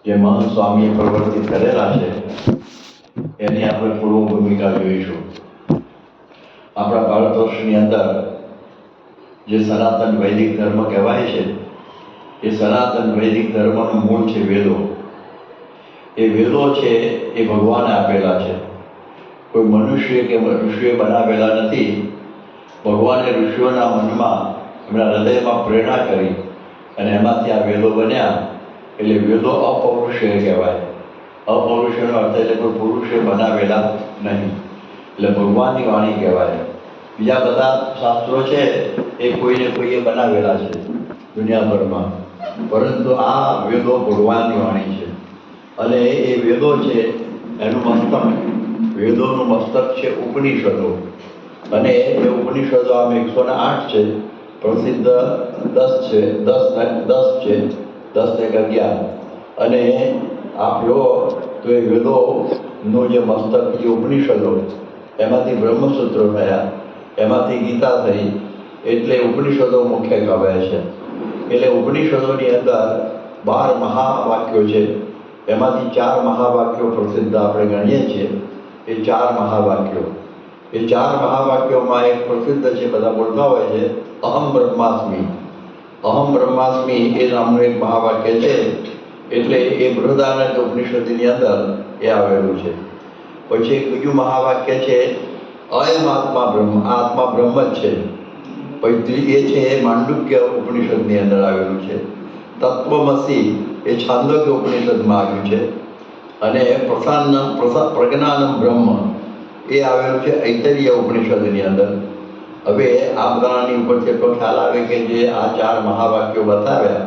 જે મહંત સ્વામીએ પ્રવર્તિત કરેલા છે એની આપણે પૂર્વ ભૂમિકા જોઈશું. આપણા ભારત વર્ષની અંદર જે સનાતન વૈદિક ધર્મ કહેવાય છે એ સનાતન વૈદિક ધર્મનું મૂળ છે વેદો. એ વેદો છે એ ભગવાને આપેલા છે, કોઈ મનુષ્ય કે ઋષિએ બનાવેલા નથી. ભગવાને ઋષિઓના મનમાં, એમના હૃદયમાં પ્રેરણા કરી અને એમાંથી આ વેદો બન્યા. એટલે વેદો અપૌરુષેય કહેવાય. અપૌરુષેયનો અર્થ એટલે કોઈ પુરુષે બનાવેલા નહીં, એટલે ભગવાનની વાણી કહેવાય. બીજા બધા શાસ્ત્રો છે એ કોઈને કોઈએ બનાવેલા છે દુનિયાભરમાં, પરંતુ આ વેદો ભગવાનની વાણી છે. અને એ વેદો છે એનું મસ્તક, વેદોનું મસ્તક છે ઉપનિષદો. અને એ ઉપનિષદો આમ 108 છે, પ્રસિદ્ધ 10 છે, 10 ને 11. અને આપ જુઓ તો એ વેદોનું જે મસ્તક જે ઉપનિષદો, એમાંથી બ્રહ્મસૂત્રો થયા, એમાંથી ગીતા થઈ, એટલે ઉપનિષદો મુખ્ય કહેવાય છે. એટલે ઉપનિષદોની અંદર 12 મહાવાક્યો છે, એમાંથી 4 મહાવાક્યો પ્રસિદ્ધ આપણે ગણીએ છીએ. એ 4 મહાવાક્યો, એ 4 મહાવાક્યોમાં એક પ્રસિદ્ધ છે, બધા બોલતા હોય છે, અહમ બ્રહ્માસ્મિ. અહમ બ્રહ્માસ્મિ એ નામનું એક મહાવાક્ય છે, એટલે એ બૃહદારણ્યક ઉપનિષદની અંદર એ આવેલું છે. પછી એક બીજું મહાવાક્ય છે અયમ આત્મા બ્રહ્મ, આત્મા બ્રહ્મ જ છે. પછી એ છે માંડુક્ય ઉપનિષદની અંદર આવેલું છે. તત્વમસી એ છાંદોક્ય ઉપનિષદમાં આવ્યું છે. અને પ્રજ્ઞાનમ બ્રહ્મ એ આવેલું છે ઐતરેય ઉપનિષદની અંદર. હવે આ બધાની ઉપરથી એટલો ખ્યાલ આવે કે જે આ 4 મહાવાક્યો બતાવ્યા,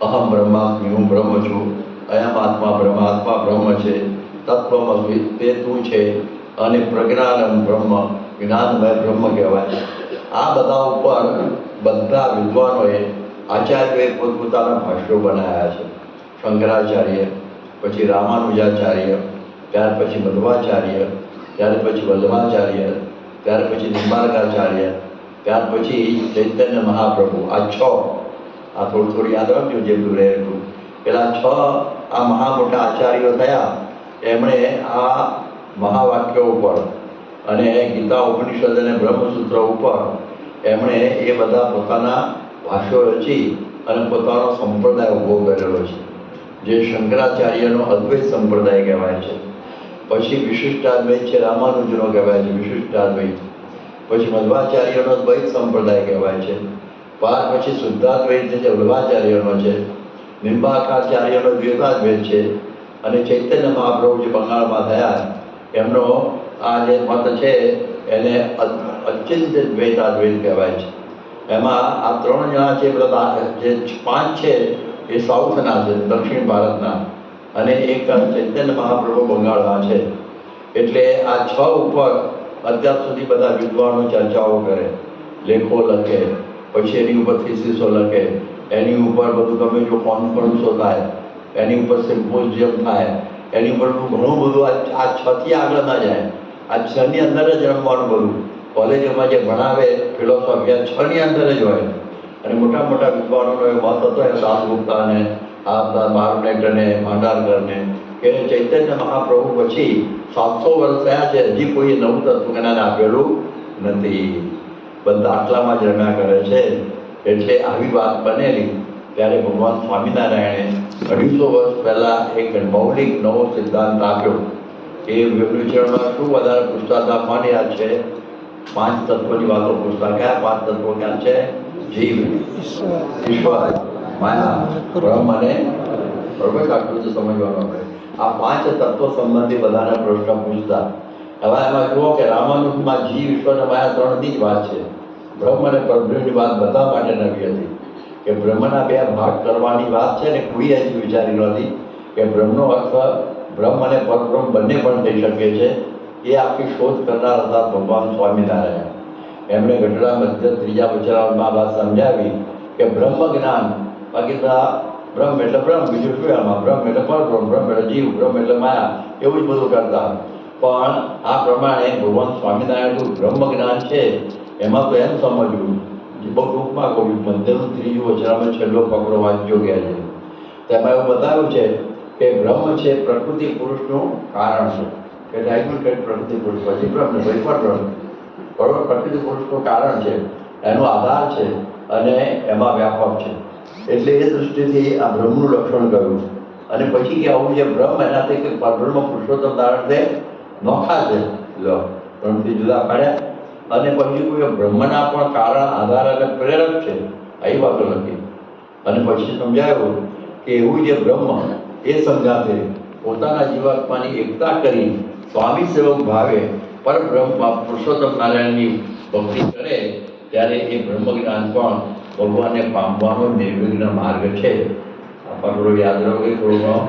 અહમ બ્રહ્માસ્મિ, હું બ્રહ્મ છું, અયમ આત્મા બ્રહ્મ, આત્મા બ્રહ્મ છે, તત્વમસી તે તું છે, અને પ્રજ્ઞાનમ બ્રહ્મ, જ્ઞાનમય બ્રહ્મ કહેવાય. આ બધા ઉપર બધા વિદ્વાનોએ, આચાર્યોએ પોતપોતાના ભાષ્યો બનાવ્યા છે. શંકરાચાર્ય, પછી રામાનુજાચાર્ય, ત્યાર પછી મધ્વાચાર્ય, ત્યાર પછી વલ્લભાચાર્ય, ત્યાર પછી નિંબાર્કાચાર્ય, ત્યાર પછી ચૈતન્ય મહાપ્રભુ. આ 6, આ થોડી યાદ રાખજો જેટલું રહે એટલું. પેલા 6 આ મહા મોટા આચાર્યો થયા, એમણે આ મહાવાક્યો ઉપર અને ગીતા ઉપનિષદ અને બ્રહ્મસૂત્ર ઉપર એમણે એ બધા પોતાના ભાષ્યો રચી અને પોતાનો સંપ્રદાય ઊભો કરેલો છે, જે શંકરાચાર્યનો અદ્વૈત સંપ્રદાય કહેવાય છે. પછી વિશિષ્ટાદ્વૈત છે, રામાનુજનો કહેવાય છે વિશિષ્ટાદ્વૈત. પછી મધ્વાચાર્યનો દ્વૈત સંપ્રદાય કહેવાય છે. ત્યાર પછી શુદ્ધાદ્વૈત છે, વલ્લભાચાર્યનો છે. નિંબાર્કાચાર્યનો દ્વૈતાદ્વૈત છે. અને ચૈતન્ય મહાપ્રભુ જે બંગાળમાં થયા, એમનો આ જે મત છે એને અચિંત્ય દ્વૈતાદ્વૈત કહેવાય છે. એમાં આ 3 જણા છે, બધા જે 5 છે એ સાઉથના છે, દક્ષિણ ભારતના, અને એક ચૈતન્ય મહાપ્રભુ બંગાળમાં છે. એટલે આ 6 ઉપર અત્યાર સુધી બધા વિદ્વાનો ચર્ચાઓ કરે, લેખો લખે, પછી એની ઉપર થીસીસો લખે, એની ઉપર બધું તમે જો કોન્ફરન્સો થાય, એની ઉપર સિમ્પોઝિયમ થાય, એની ઉપર ઘણું બધું. આ 6 થી આગળ ના જાય. આ 6 ની અંદર જ રમવાનું બધું. કોલેજોમાં જે ભણાવે ફિલોસોફી આ 6 ની અંદર જ હોય. અને મોટા મોટા વિદ્વાનોનો એ મત હતો, એ દાસગુપ્તાને, આ બારનેટને, ભાંડારકરને, કે ચૈતન્ય મહાપ્રભુ પછી 700 વર્ષ થયા છે, હજી કોઈ નવું તત્વજ્ઞાન આપેલું નથી. બધા આટલામાં જ રમ્યા કરે છે. એટલે આવી વાત બનેલી ત્યારે ભગવાન સ્વામિનારાયણે 250 વર્ષ પહેલાં એક મૌલિક નવો સિદ્ધાંત આપ્યો. એ વિભૂષણમાં શું વધારે પૂછતા હતા? મને યાદ છે 5 તત્વોની વાતો પૂછતા. કયા 5 તત્વો ક્યાં છે? જીવ, ઈશ્વર, માયા, બ્રહ્મ અને બરોબર. આટલું તો સમજવાનું આપણે. આ 5 તત્વો સંબંધી બધાને પ્રશ્ન પૂછતા. હવે એમાં જુઓ કે રામાનુજમાં જીવ, ઈશ્વર અને માયા 3ની જ વાત છે. બ્રહ્મ અને પરબ્રહ્મની વાત બધા માટે નવી હતી. કે બ્રહ્મના 2 ભાગ કરવાની વાત છે ને, કોઈ હજી વિચારી નથી કે બ્રહ્મનો અર્થ બ્રહ્મ અને પરબ્રહ્મ બંને પણ થઈ શકે છે. એ આખી શોધ કરનાર હતા ભગવાન સ્વામિનારાયણ. એમણે ગઢડા મધ્ય 3જા વચનામાં વાત સમજાવી કે બ્રહ્મ જ્ઞાન, બાકી બ્રહ્મ એટલે બ્રહ્મ, બીજું શું એમાં? બ્રહ્મ એટલે પરબ્રહ્મ, બ્રહ્મ એટલે જીવ, બ્રહ્મ એટલે માયા, એવું જ બધું કરતા. પણ આ પ્રમાણે ભગવાન સ્વામિનારાયણ બ્રહ્મ જ્ઞાન છે એમાં તો એમ સમજવું, બહુ ટૂંકમાં કહ્યું, મધ્યનું 3જું વચનામાં છેલ્લો ફકરો વાંચ્યો ગયા છે. તેમાં એવું બતાવ્યું છે કે બ્રહ્મ છે પ્રકૃતિ પુરુષનું કારણ છે. કે ડાયમંડ કે પ્રકૃતિ પુરુષ પછી બ્રહ્મ ને પછી પરબ્રહ્મ. બરોબર, પ્રકૃતિ પુરુષનું કારણ છે, એનો આધાર છે અને એમાં વ્યાપક છે. એટલે એ દૃષ્ટિથી આ બ્રહ્મનું લક્ષણ કર્યું. અને પછી કે આવું જે બ્રહ્મ એનાથી કે પરબ્રહ્મ પુરુષોત્તમ ધારણથી નોખા છે, લો બ્રહ્મથી જુદા પાડ્યા. અને પછી કોઈ બ્રહ્મના પણ કારણ આધાર અને પ્રેરક છે, આવી વાતો લખી. અને પછી સમજાયું કે એવું જે બ્રહ્મ એ સંગાથે પોતાના જીવાત્માની એકતા કરી સ્વામી સેવક ભાવે પરબ્રહ્મ પુરુષોત્તમ નારાયણની ભક્તિ કરે ત્યારે એ બ્રહ્મ જ્ઞાન પણ ભગવાનને પામવાનો નિર્વિઘ્ન માર્ગ છે. આ પગલો યાદ રહો કે થોડું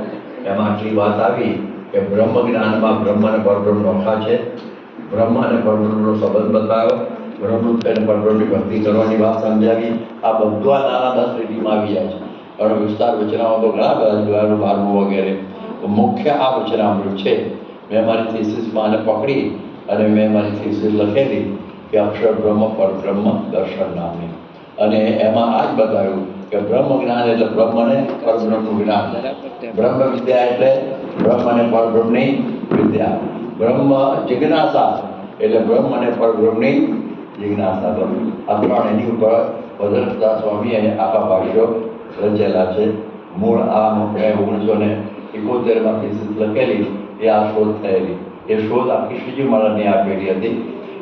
એમાં આટલી વાત આવી કે બ્રહ્મ જ્ઞાનમાં બ્રહ્મ અને પરબ્રહ્મ નોખા છે. બ્રહ્મ અને પરબ્રહ્મનો સંબંધ બતાવ્યો, બ્રહ્મરૂપ અને પરબ્રહ્મની ભક્તિ કરવાની વાત સમજાવી. આ બધું આ નાના 10 લીટીમાં આવી જાય છે. પણ વિસ્તાર વચનાઓ તો ઘણા બધા જોવાનું, 12 વગેરે. મુખ્ય આ વચનામૃત છે. મેં મારી થીસીસમાં આને પકડી અને મેં મારી થીસીસ લખેલી કે અક્ષર બ્રહ્મ પરબ્રહ્મ દર્શન નામની. અને એમાં આ જ બતાવ્યું કે બ્રહ્મ જ્ઞાન એટલે બ્રહ્મ અને પરબ્રહ્મનું જ્ઞાન. બ્રહ્મ વિદ્યા એટલે બ્રહ્મ અને પરબ્રહ્મની વિદ્યા. બ્રહ્મ જિજ્ઞાસા એટલે બ્રહ્મ અને પરબ્રહ્મની જિજ્ઞાસા. આ ત્રણ એની ઉપર ભદ્રદાસ સ્વામીએ આખા ભાષ્યો રચેલા છે. મૂળ આ 1971માં થીસીસ લખેલી એ આ શોધ થયેલી. એ શોધ આખી શ્રીજી મહારાજની આપેલી હતી.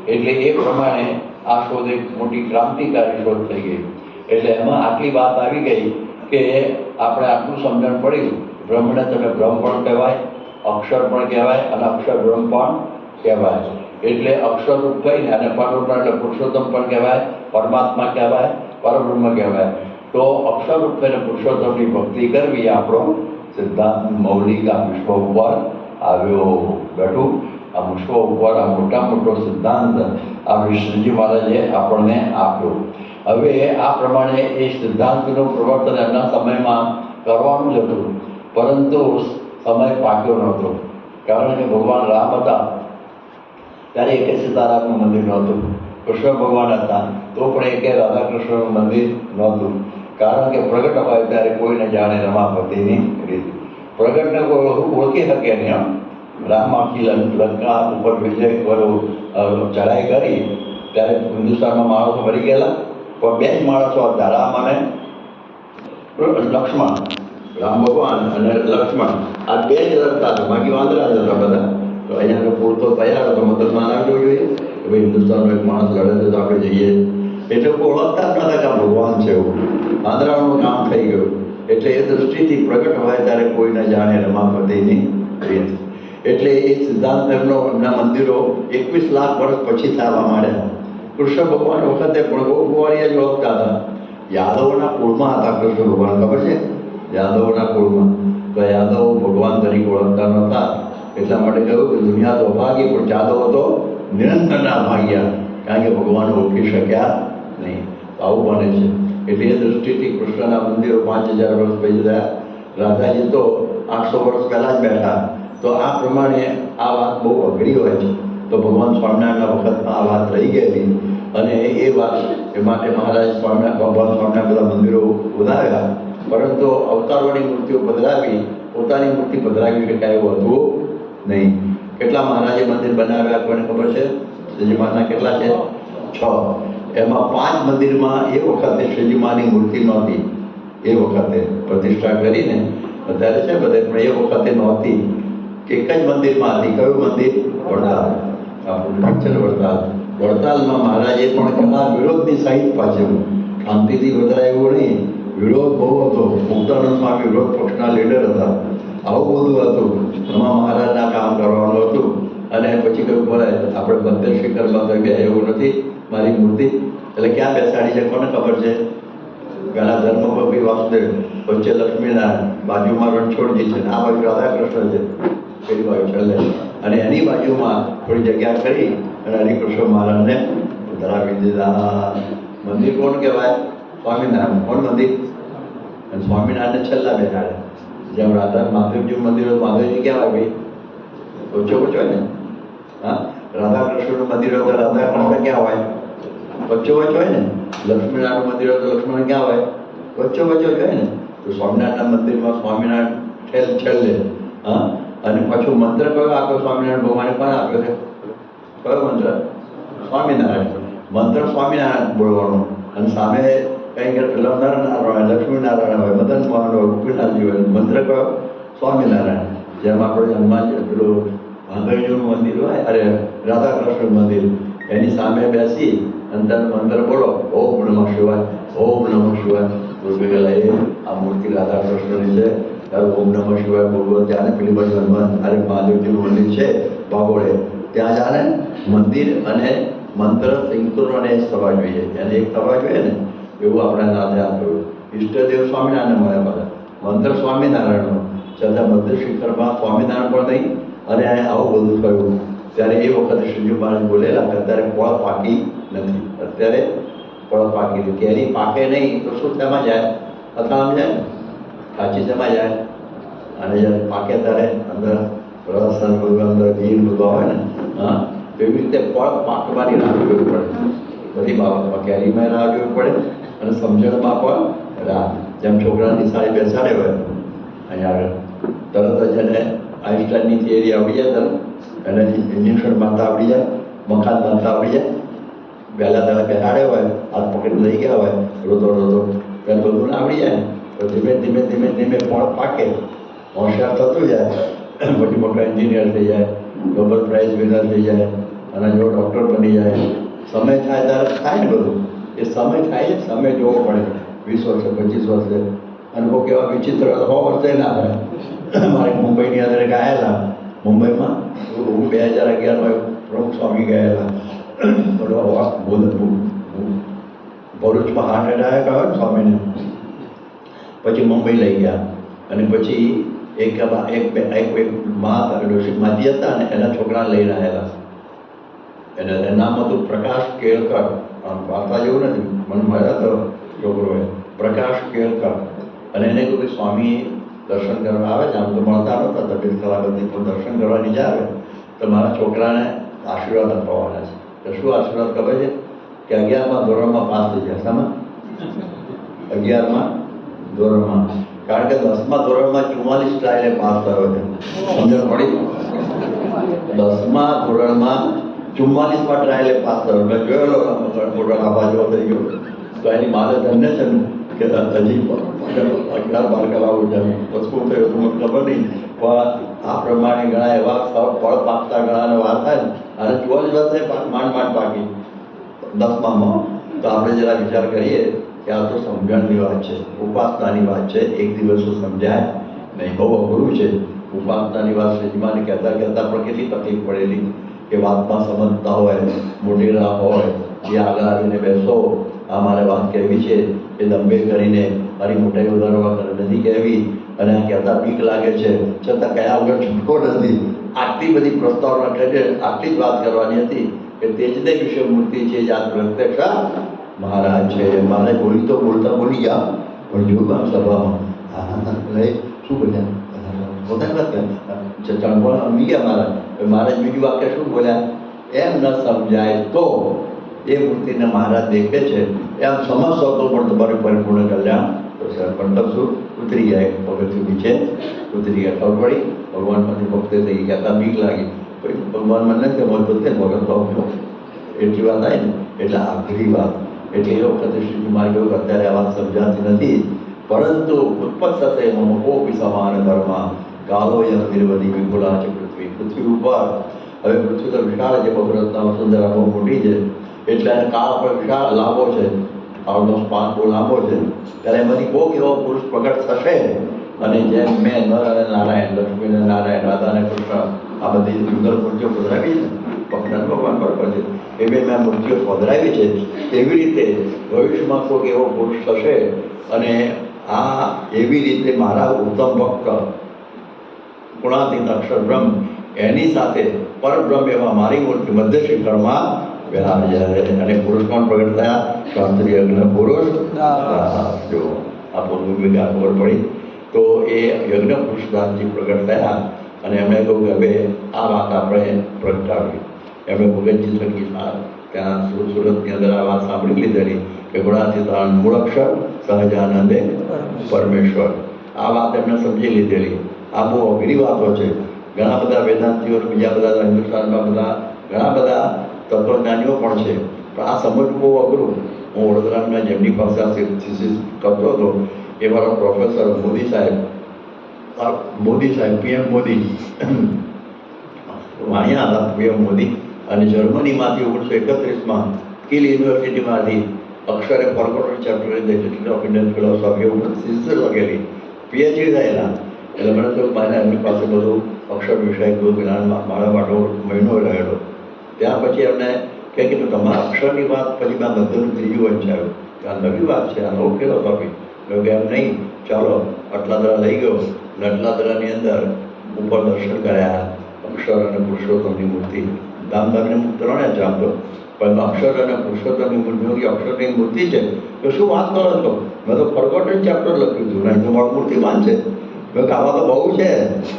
એટલે એ પ્રમાણે આ શોધ એક મોટી ક્રાંતિકારી શોધ થઈ ગઈ. એટલે એમાં આટલી વાત આવી ગઈ કે આપણે આટલું સમજણ પડ્યું, બ્રહ્મને તમે બ્રહ્મ પણ કહેવાય, અક્ષર પણ કહેવાય અને અક્ષર બ્રહ્મ પણ કહેવાય. એટલે અક્ષર રૂપ કહીને અને પરબ્રહ્મ એટલે પુરુષોત્તમ પણ કહેવાય, પરમાત્મા કહેવાય, પરબ્રહ્મ કહેવાય. તો અક્ષર રૂપ અને પુરુષોત્તમની ભક્તિ કરવી આપણો સિદ્ધાંત મૌલિક આ વિશ્વ ઉપર આવ્યો બેઠું. આ વિશ્વ ઉપર આ મોટો સિદ્ધાંત આ શ્રીજી મહારાજે આપણને આપ્યો. હવે આ પ્રમાણે એ સિદ્ધાંતનું પ્રવર્તન એમના સમયમાં કરવાનું જ હતું, પરંતુ સમય પાક્યો નહોતો. કારણ કે ભગવાન રામ હતા ત્યારે એકે સીતારામનું મંદિર નહોતું. કૃષ્ણ ભગવાન હતા તો પણ એકે રાધાકૃષ્ણનું મંદિર નહોતું. કારણ કે પ્રગટ હોય ત્યારે કોઈને જાણે રમાપતિની રીત. પ્રગટને કોઈ ઓળખી શકે નહીં. રામ આખી લંકા ઉપર વિજય ચઢાઈ કરી ત્યારે હિન્દુસ્તાનમાં માણસો મરી ગયેલા, પણ 2 જ માણસો હતા, રામ અને લક્ષ્મણ. રામ ભગવાન અને લક્ષ્મણ આ 2 જ લડતા હતા, બાકી વાંદરા જ હતા બધા. તો અહીંયા પૂરતો તૈયાર હતો, મતલબ આવવું જોઈએ કે ભાઈ હિન્દુસ્તાનનો એક માણસ લડે છે તો આપણે જઈએ. એટલે કોઈ ઓળખતા જ નતા કે આ ભગવાન છે. એવું વાંદરાનું કામ થઈ ગયું. એટલે એ દૃષ્ટિથી પ્રગટ હોય ત્યારે કોઈને જાણે રમાપતિની રીત. એટલે એ સિદ્ધાંત એમના મંદિરો 21 લાખ વર્ષ પછી થવા માંડ્યા. કૃષ્ણ ભગવાન વખતે પણ ગોવાળિયા જ ઓળખતા હતા. યાદવોના કુળમાં હતા કૃષ્ણ ભગવાન, ખબર છે? યાદવોના કુળમાં. તો યાદવ ભગવાન તરીકે ઓળખતા નહોતા. એટલા માટે કહ્યું કે દુનિયા તો અભાગી, પણ યાદવો તો નિરંતરના ભાગ્યા, કારણ કે ભગવાન ઓળખી શક્યા નહીં. આવું બને છે. એટલે એ દૃષ્ટિથી કૃષ્ણના મંદિરો 5000 વર્ષ પછી થયા. રાધાજી તો 800 વર્ષ પહેલાં જ બેઠા. તો આ પ્રમાણે આ વાત બહુ અઘરી હોય છે. તો ભગવાન સ્વામિનારાયણના વખતમાં આ વાત રહી ગયેલી અને એ વાત એ માટે મહારાજ ભગવાન સ્વામિનારાયણ બધા મંદિરો ઉદાર્યા. પરંતુ અવતારોની મૂર્તિઓ પધરાવી, પોતાની મૂર્તિ પધરાવી શકાય એવું હતું નહીં. કેટલા મહારાજે મંદિર બનાવ્યા કોઈને ખબર છે? શ્રીજી મહારાજના કેટલા છે? 6. એમાં 5 મંદિરમાં એ વખતે શ્રીજી મહારાજની મૂર્તિ નહોતી. એ વખતે પ્રતિષ્ઠા કરીને અત્યારે છે બધે, પણ એ વખતે નહોતી. એક જ મંદિરમાં હતી. કયું મંદિર? વડતાલ. આપણું છે ને વડતાલ. વડતાલમાં મહારાજે પણ ઘણા વિરોધની સહિત પાછળ શાંતિથી વધારાયું નહીં. વિરોધ બહુ હતો. મુક્તાનંદ સ્વામી વિરોધ પક્ષના લીડર હતા. આવું બધું હતું. એમાં મહારાજના કામ કરવાનું હતું. અને પછી કહ્યું બોલાય આપણે 72 શિખરમાં તો બે એવું નથી મારી મૂર્તિ. એટલે ક્યાં બેસાડી છે કોને ખબર છે? પહેલાં ધર્મપતિ વાસુદેવ, વચ્ચે લક્ષ્મીનારાયણ, બાજુમાં રણછોડજી છે, આ બાજુ રાધાકૃષ્ણ છે, પેલી બાજુ છેલ્લે. અને એની બાજુમાં થોડી જગ્યા કરી અને હરિકૃષ્ણ મહારાજને ધરાવી દીધા. મંદિર કોણ કહેવાય? સ્વામિનારાયણ. કોણ મંદિર? અને સ્વામિનારાયણને છેલ્લા બેસાડે. જેમ રાધા મહાદેવજી મંદિર હોય, મહાદેવજી કહેવાય ભાઈ ઓછો ઓછો હોય ને. હા, રાધાકૃષ્ણનું મંદિર હોય તો રાધાકૃષ્ણ ક્યાં હોય? વચ્ચો વચ્ચો હોય ને. લક્ષ્મીનારાયણ મંદિર હોય તો લક્ષ્મણ ક્યાં હોય? વચ્ચો વચ્ચો જ હોય ને. તો સ્વામિનારાયણના મંદિરમાં સ્વામિનારાયણ છેલ્લે. હા, અને પાછું મંત્ર કયો આપ્યો સ્વામિનારાયણ ભગવાને પણ આપ્યો છે? કયો મંત્ર? સ્વામિનારાયણ. મંત્ર સ્વામિનારાયણ બોલવાનો, અને સામે કંઈક નરનારાયણ હોય, લક્ષ્મીનારાયણ હોય, મદન મોહન હોય, ગોપીનાથજી હોય. મંત્ર કયો? સ્વામિનારાયણ. જેમ આપણે હનુમાનજી પેલું આંગળીનું મંદિર હોય, અરે રાધાકૃષ્ણ મંદિર, એની સામે બેસી અને તમે મંત્ર બોલો, ઓમ નમઃ શિવાય, ઓમ નમઃ શિવાય. તો પેલા એ આ મૂર્તિ રાધાકૃષ્ણની છે, ત્યારે ઓમ નમઃ શિવાય બોલવો. ત્યારે પેલી બાજુ હનુમાન અરે મહાદેવજીનું મંદિર છે બાગોળે, ત્યાં જાણે મંદિર અને મંત્ર સિંકુર અને એક થવા જોઈએ, એને એક થવા જોઈએ ને, એવું આપણે સાથે આપ્યું. ઈષ્ટદેવ સ્વામિનારાયણ મળ્યા બધા, મંત્ર સ્વામિનારાયણનો, છતાં મધ્ય શિખરમાં સ્વામિનારાયણ પણ નહીં, અને આવું બધું થયું. ત્યારે એ વખતે શ્રીજી મહારાજ બોલેલા કે અત્યારે ફળ પાકી નથી, અત્યારે ફળ પાકી નથી. કેરી પાકે નહીં તો શું તેમાં જાય? અથાણામાં જાય ને, કાચી તેમાં જાય. અને જ્યારે પાકે ત્યારે અંદર રસ અને બધું અંદર ઘી બધું આવે ને, હા, એવી રીતે ફળ પાકવાની રાહ જોવી પડે. બધી બાબતમાં કેરીમાં રાહ જોવી પડે, અને સમજણમાં પણ રાહ. જેમ છોકરાની સાડી બેસાડે હોય અહીંયા આગળ, તરત જ એને આઈન્સ્ટાઈનની થિયરી આવડી જાય, તરત એને ઇન્જેક્શન મારતા આવડી જાય, મકાન બાંધતા આવડી જાય. વહેલા તમે બેસાડે હોય, હાથ પકડી લઈ ગયા હોય રોતો રોતો, ત્યારે બધું આવડી જાય. તો ધીમે ધીમે ધીમે ધીમે ફળ પાકે, હોશિયાર થતું જાય, મોટી મોટા એન્જિનિયર થઈ જાય, નોબેલ પ્રાઇઝ વિનર થઈ જાય, અને જો ડૉક્ટર બની જાય. સમય થાય ત્યારે થાય ને બધું. એ સમય થાય, સમય જોવો પડે, 20 વર્ષે 25 વર્ષે. અને કોઈ કેવા વિચિત્ર 100 વર્ષે ના થાય. મારે મુંબઈની અંદર ગયેલા, મુંબઈમાં હું 2011માં પ્રમુખ સ્વામી ગયેલા, ભરૂચમાં હાર્ટ એટેક આવ્યો ને સ્વામીને, પછી મુંબઈ લઈ ગયા. અને પછી એક માજી હતા ને, એના છોકરાને લઈને આવેલા. એનું નામ હતું પ્રકાશ કેળકર. વાર્તા જેવું નથી, મને મળ્યા તો છોકરોએ પ્રકાશ કેળકર. અને એને કહ્યું કે સ્વામી દર્શન કરવા આવે છે, આમ તો મળતા નહોતા, તબિયત ખરાબ હતી, પણ દર્શન કરવાની જ આવે, તો મારા છોકરાને આશીર્વાદ અપાવવાના છે. તો શું આશીર્વાદ ખબર છે? કે 11મા ધોરણમાં પાસ થઈ જાય. શામાં? 11મા ધોરણમાં. કારણ કે 10મા ધોરણમાં 44 ટ્રાયલે પાસ થયો છે. સમજણ પડી? 10મા ધોરણમાં 44માં ટ્રાયલે પાસ થયો. મેં જોયેલો ફોટો આબા જેવો થઈ ગયો. તો એની માને ધન્ય છે ને કે હજી 11-12 કલાવું છે. વસ્તુ થયો તો મને ખબર નહીં, પણ આ પ્રમાણે ઘણા એવા ફળ પાકતા ઘણાને વાર થાય ને, અને 44 વર્ષે માંડ પાકી 10મામાં. તો આપણે જરા વિચાર કરીએ કે આ તો સમજણની વાત છે, ઉપાસનાની વાત છે. એક દિવસ સમજાય નહીં, બહુ અઘરું છે. ઉપાસનાની વાત શ્રીજીમાને કહેતા પણ કેટલી તકલીફ પડેલી કે વાતમાં સમજતા હોય, મોટેરા હોય, જે આગળ આવીને બેસો, આ મારે વાત કહેવી છે, એ દંભે કરીને મારી મોટાઈ વધારવા નથી કહેવી, અને આ કહેતા બીક લાગે છે, છતાં કયા વગર છૂટકો નથી. આટલી બધી પ્રસ્તાવના કરે, આટલી જ વાત કરવાની હતી કે તેજને વિશે મૂર્તિ છે, યાદ પ્રત્યક્ષ મહારાજ છે. મારે બોલી તો બોલી ગયા, પણ જોયું સભામાં શું બોલ્યા, પોતાની વાત ચણપણ અમી ગયા મારા. મહારાજ બીજું વાક્ય શું બોલ્યા? એમ ન સમજાય તો એ મૂર્તિને મહારાજ દેખે છે, એમ સમજશો તો પણ તમારું પરિપૂર્ણ કલ્યાણ થશે. પણ તબ શું ઉતરી ગયા, એક પગથિયું નીચે ઉતરી ગયા. ખબર પડી? ભગવાનમાંથી ભક્તે થઈ ગયા, બીક લાગી. ભગવાન મને નથી કે પોતે ભગત ભાવજો, એટલી વાત આવી ને. એટલે આખરી વાત, એટલે એ વખતે શ્રીજી મારે કહ્યું કે અત્યારે આ વાત સમજાતી નથી, પરંતુ ઉત્પન્ન થશે એમાં કોપી સમાન ધર્મમાં કાલો યમ નિર્વધી વિપુલા છે પૃથ્વી. પૃથ્વી ઉપર હવે પૃથ્વી તો વિશાળ છે, બહુરત્ના વસુંધરા બહુ મોટી છે, એટલે એને કાળ પર વિશાળ લાંબો છે, કાળનો સ્પાન બહુ લાંબો છે. ત્યારે એમાંથી કોક એવો પુરુષ પ્રગટ થશે, અને જેમ મેં નર અને નારાયણ, લક્ષ્મી અને નારાયણ, રાધા અને કૃષ્ણ, આ બધી સુંદર મૂર્તિઓ પધરાવી છે, ભગવાન બરાબર છે, એ બે મેં મૂર્તિઓ પધરાવી છે. એવી રીતે ભવિષ્યમાં કોઈક એવો પુરુષ થશે, અને આ એવી રીતે મારા ઉત્તમ ભક્ત ગુણાતીત અક્ષર બ્રહ્મ, એની સાથે પરબ્રહ્મ એવા મારી મૂર્તિ મધ્ય શિખરમાં બિરાજે. અને પુરુષ પણ પ્રગટ થયા, શાસ્ત્રીય યજ્ઞ પુરુષ. જો આ પૂર્વ ખબર પડી. તો એ યજ્ઞ પુરુષદાસજી પ્રગટ થયા, અને એમણે કહ્યું કે હવે આ વાત આપણે પ્રગટાવી. એમણે ભગતજી થકી ત્યાં સુરતની અંદર આ વાત સાંભળી લીધેલી કે ગુણાતીતાન મૂળાક્ષર સહજાનંદે પરમેશ્વર. આ વાત એમને સમજી લીધેલી. આ બહુ અઘરી વાતો છે. ઘણા બધા વેદાંતિઓ, બીજા બધા હિન્દુસ્તાનમાં બધા ઘણા બધા તત્વજ્ઞાનીઓ પણ છે, પણ આ સમજવું બહુ અઘરું. હું વડોદરામાં જેમની પાસે આ થીસીસ કરતો હતો એ મારા પ્રોફેસર મોદી સાહેબ PM મોદી વાણિયા હતા, PM મોદી, અને જર્મનીમાંથી 1931માં કિલ યુનિવર્સિટીમાંથી અક્ષરે forgotten chapter history of Indian philosophy એવું થીસીસ લખેલી, PhD થયેલા. એટલે મને તો મારે એમની પાસે બધું અક્ષર વિષય બધું જ્ઞાનમાં મારા માટે મહિનો રહેલો. ત્યાર પછી એમને કહે કે તમારા અક્ષરની વાત પછી મેં બધું ત્રીજું વંચાયું કે આ નવી વાત છે, આ નવું ફિલોસોફી. એટલે કે એમ નહીં, ચાલો અટલાદરા લઈ ગયો અને અટલાદરાની અંદર ઉપર દર્શન કર્યા અક્ષર અને પુરુષોત્તમની મૂર્તિ. ધામધામની ત્રણે જ આમ તો, પણ અક્ષર અને પુરુષોત્તમની મૂર્તિ, અક્ષરની મૂર્તિ છે તો શું વાત કરો છો? મેં તો ફોરગોટન ચેપ્ટર લખ્યું હતું, નહીં તો મારું મૂર્તિમાન છે. આવા તો બહુ છે,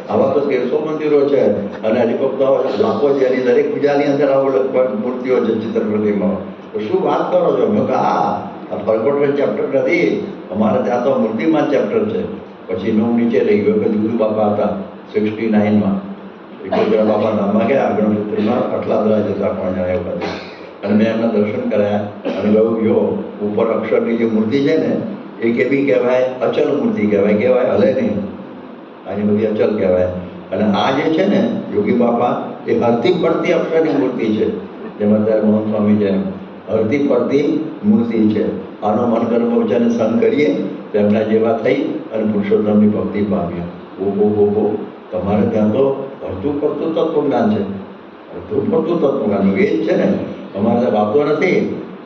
આવા તો 1300 મંદિરો છે, અને હજી ફક્ત લાખો છે, એની દરેક પૂજાની અંદર આવું મૂર્તિઓ છે ચિત્રપ્રતિમાં. તો શું વાત કરો છો? મેં કહ્યું આ ફોરગોટન ચેપ્ટર નથી, અમારે ત્યાં તો મૂર્તિમાન ચેપ્ટર છે. પછી હું નીચે લઈ ગયો કે ગુરુ બાપા હતા 69માં, વિકોદ્રા બાપા ધામમાં ગયા આગળમાં, અટલાદરા જતા પણ જાય વખતે, અને મેં એમના દર્શન કર્યા અને કહ્યું ગયો ઉપર અક્ષરની જે મૂર્તિ છે ને એ કેવી કહેવાય? અચલ મૂર્તિ કહેવાય, હલે નહીં. આની બધી અચલ કહેવાય. અને આ જે છે ને યોગી બાપા એ હરતી ફરતી અક્ષરની મૂર્તિ છે, જેમાં ત્યારે મોહન સ્વામી છે, હરતી ફરતી મૂર્તિ છે. આનો મનગર્ભ વચને સહન કરીએ તો એમના જેવા થઈ અને પુરુષોત્તમની ભક્તિ પામીએ. ઓહો, તમારે ત્યાં તો હરતું ફરતું તત્વજ્ઞાન છે, હરતું ફરતું તત્વજ્ઞાન એ જ છે ને. અમારે ત્યાં વાતો નથી,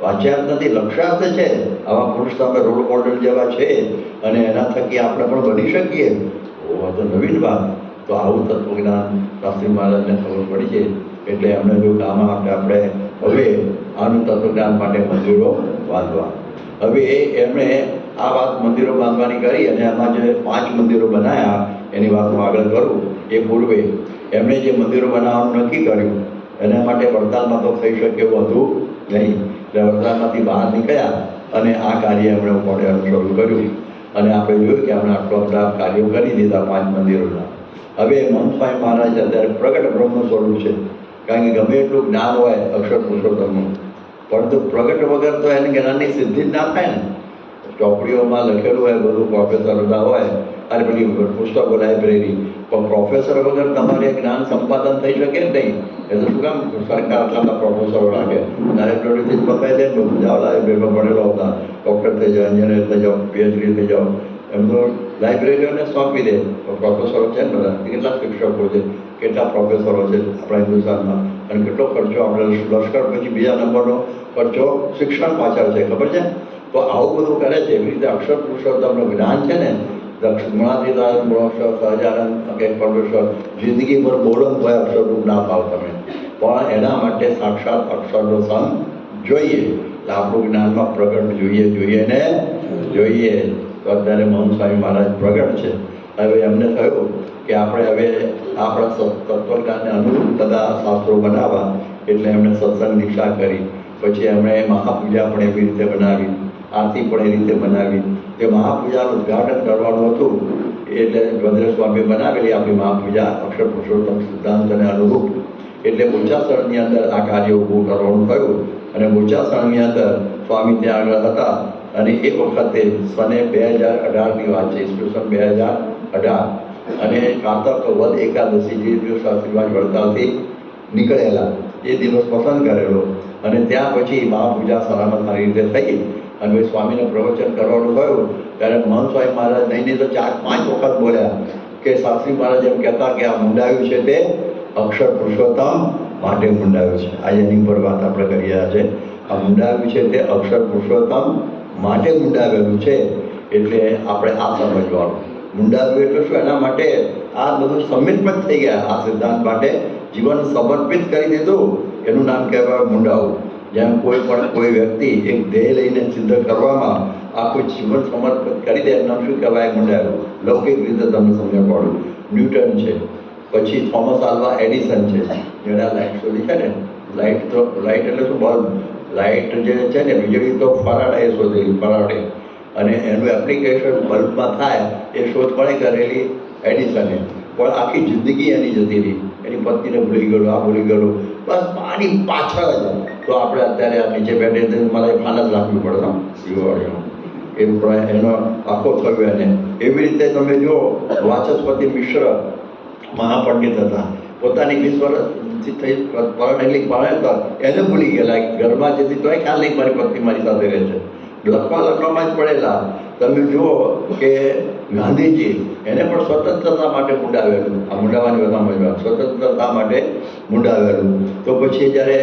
વાચ્યાર્થ નથી, લક્ષ્યાર્થ છે. આવા પુરુષ તમે રોલ મોડલ જેવા છે અને એના થકી આપણે પણ બની શકીએ. આ તો નવીન વાત. તો આવું તત્વજ્ઞાન શાસ્ત્રી મહારાજને ખબર પડી છે, એટલે એમને જો આમાં આપણે હવે આનું તત્વજ્ઞાન માટે મંદિરો બાંધવા. હવે એમણે આ વાત મંદિરો બાંધવાની કરી અને એમાં જે 5 મંદિરો બનાવ્યા એની વાત હું આગળ કરું એ પૂર્વે એમણે જે મંદિરો બનાવવાનું નક્કી કર્યું એના માટે વડતાલમાં તો થઈ શકે એવું હતું નહીં. એટલે વડતાલમાંથી બહાર નીકળ્યા અને આ કાર્ય એમણે ઉપાડવાનું શરૂ કર્યું. અને આપણે જોયું કે એમણે આટલા બધા કાર્યો કરી દીધા 5 મંદિરોના. હવે મહંત સ્વામી મહારાજ અત્યારે પ્રગટ બ્રહ્મ સ્વરૂપ છે, કારણ કે ગમે એટલું જ્ઞાન હોય અક્ષર પુરુષોત્તમનું, પરંતુ પ્રગટ વગર તો એને જ્ઞાનની સિદ્ધિ જ ના થાય ને. ચોપડીઓમાં લખેલું હોય બધું, પ્રોફેસર બધા હોય અને પેલી પુસ્તકો લાઇબ્રેરી, પણ પ્રોફેસર વગર તમારે જ્ઞાન સંપાદન થઈ શકે જ નહીં. એટલે શું કામ સરકાર આટલા પ્રોફેસરો રાખે? લાઇબ્રેરીથી જ પકાઈ દે ને, જાઓ લાઇબ્રેરીમાં ભણેલો હતા, ડૉક્ટર થઈ જાઓ, એન્જિનિયર થઈ જાઓ, PhD થઈ જાઓ, એમ તો લાઇબ્રેરીઓને સોંપી દે. પ્રોફેસરો છે ને બધા, કેટલા શિક્ષકો છે, કેટલા પ્રોફેસરો છે આપણા હિન્દુસ્તાનમાં, અને કેટલો ખર્ચો આપણે લશ્કર પછી બીજા નંબરનો ખર્ચો શિક્ષણ પાછળ છે, ખબર છે? તો આવું બધું કરે છે. એવી રીતે અક્ષર પુરુષોત્તમનું જ્ઞાન છે ને, ગુણાતીતાનંદ ગુણોત્સવ સહજાનંદ કંઈક પરમેશ્વર જિંદગીભર બોલો હોય અક્ષરરૂપ ના પાવ તમે, પણ એના માટે સાક્ષાત અક્ષરનો સંગ જોઈએ. આપણું જ્ઞાનમાં પ્રગટ જોઈએ ને જોઈએ. તો અત્યારે મહંત સ્વામી મહારાજ પ્રગટ છે. હવે એમને થયું કે આપણે હવે આપણા તત્વજ્ઞાનને અનુરૂપ બધા શાસ્ત્રો બનાવવા, એટલે એમણે સત્સંગ દીક્ષા કરી. પછી એમણે મહાપૂજા પણ એવી રીતે બનાવી, આરતી પણ એ રીતે બનાવી. તે મહાપૂજાનું ઉદ્ઘાટન કરવાનું હતું, એટલે ભદ્ર સ્વામી બનાવેલી આપણી મહાપૂજા અક્ષર પુરુષોત્તમ સિદ્ધાંતને અનુરૂપ. એટલે બોચાસણની અંદર આ કાર્ય ઊભું કરવાનું થયું. અને બોચાસણની અંદર સ્વામી ત્યાં આગળ હતા. અને એ વખતે સને 2018ની વાત છે, ઈસવીસન 2018. અને કારતક વદ એકાદશી જે દિવસ આશીર્વાદ વડતાલથી નીકળેલા એ દિવસ પસંદ કરેલો. અને ત્યાં પછી મહાપૂજા સલામત સારી રીતે થઈ. અને ભાઈ સ્વામીને પ્રવચન કરવાનું થયું ત્યારે મહંત સ્વામી મહારાજ નહીં તો 4-5 વખત બોલ્યા કે શાસ્ત્રી મહારાજ એમ કહેતા કે આ મુંડાયું છે તે અક્ષર પુરુષોત્તમ માટે મુંડાયું છે. આ એની પર વાત આપણે કરી રહ્યા છે. આ મુંડાયું છે તે અક્ષર પુરુષોત્તમ માટે મુંડાવેલું છે. એટલે આપણે આ સમજવાનું. મુંડાવ્યું એટલે શું? એના માટે આ બધું સમર્પિત થઈ ગયા. આ સિદ્ધાંત માટે જીવન સમર્પિત કરી દીધું, એનું નામ કહેવાય મુંડાવું. જેમ કોઈ વ્યક્તિ એક ધ્યેય લઈને સિદ્ધ કરવામાં આખું જીવન સમર્પિત કરી દે, એનું નામ શું કહેવાય? મુંડાવ્યું. લૌકિક રીતે તમને સમજ પડું. ન્યૂટન છે, પછી થોમસ આલ્વા એડિસન છે, જેના લાઇટ શોધી છે ને. લાઇટ એટલે શું? બલ્બ. લાઇટ જે છે ને, વીજળી તો ફરાડે શોધેલી, ફરાડે. અને એનું એપ્લિકેશન બલ્બમાં થાય એ શોધ કોણે કરેલી? એડિસને. પણ આખી જિંદગી એની જતી રહી, એની પત્નીને ભૂલી ગયેલો, આ ભૂલી ગયેલો, બસ આની પાછળ જ. તો આપણે અત્યારે આ નીચે બેઠે મારે ફાનસ રાખવી પડે દિવાળીમાં એનો આખો થયો એને. એવી રીતે તમે જો વાચસ્પતિ મિશ્ર મહાપંડિત હતા, પોતાની 20 વર્ષથી થઈ પરણેલી પરણેતર એને ભૂલી ગયેલા, ઘરમાં જતી તોય ખ્યાલ નહીં મારી પત્ની મારી સાથે રહે છે, લખવામાં જ પડેલા. તમે જુઓ કે ગાંધીજી એને પણ સ્વતંત્રતા માટે મુંડાવેલું. આ મુંડાવાની બધામાં સ્વતંત્રતા માટે મુંડાવેલું. તો પછી જ્યારે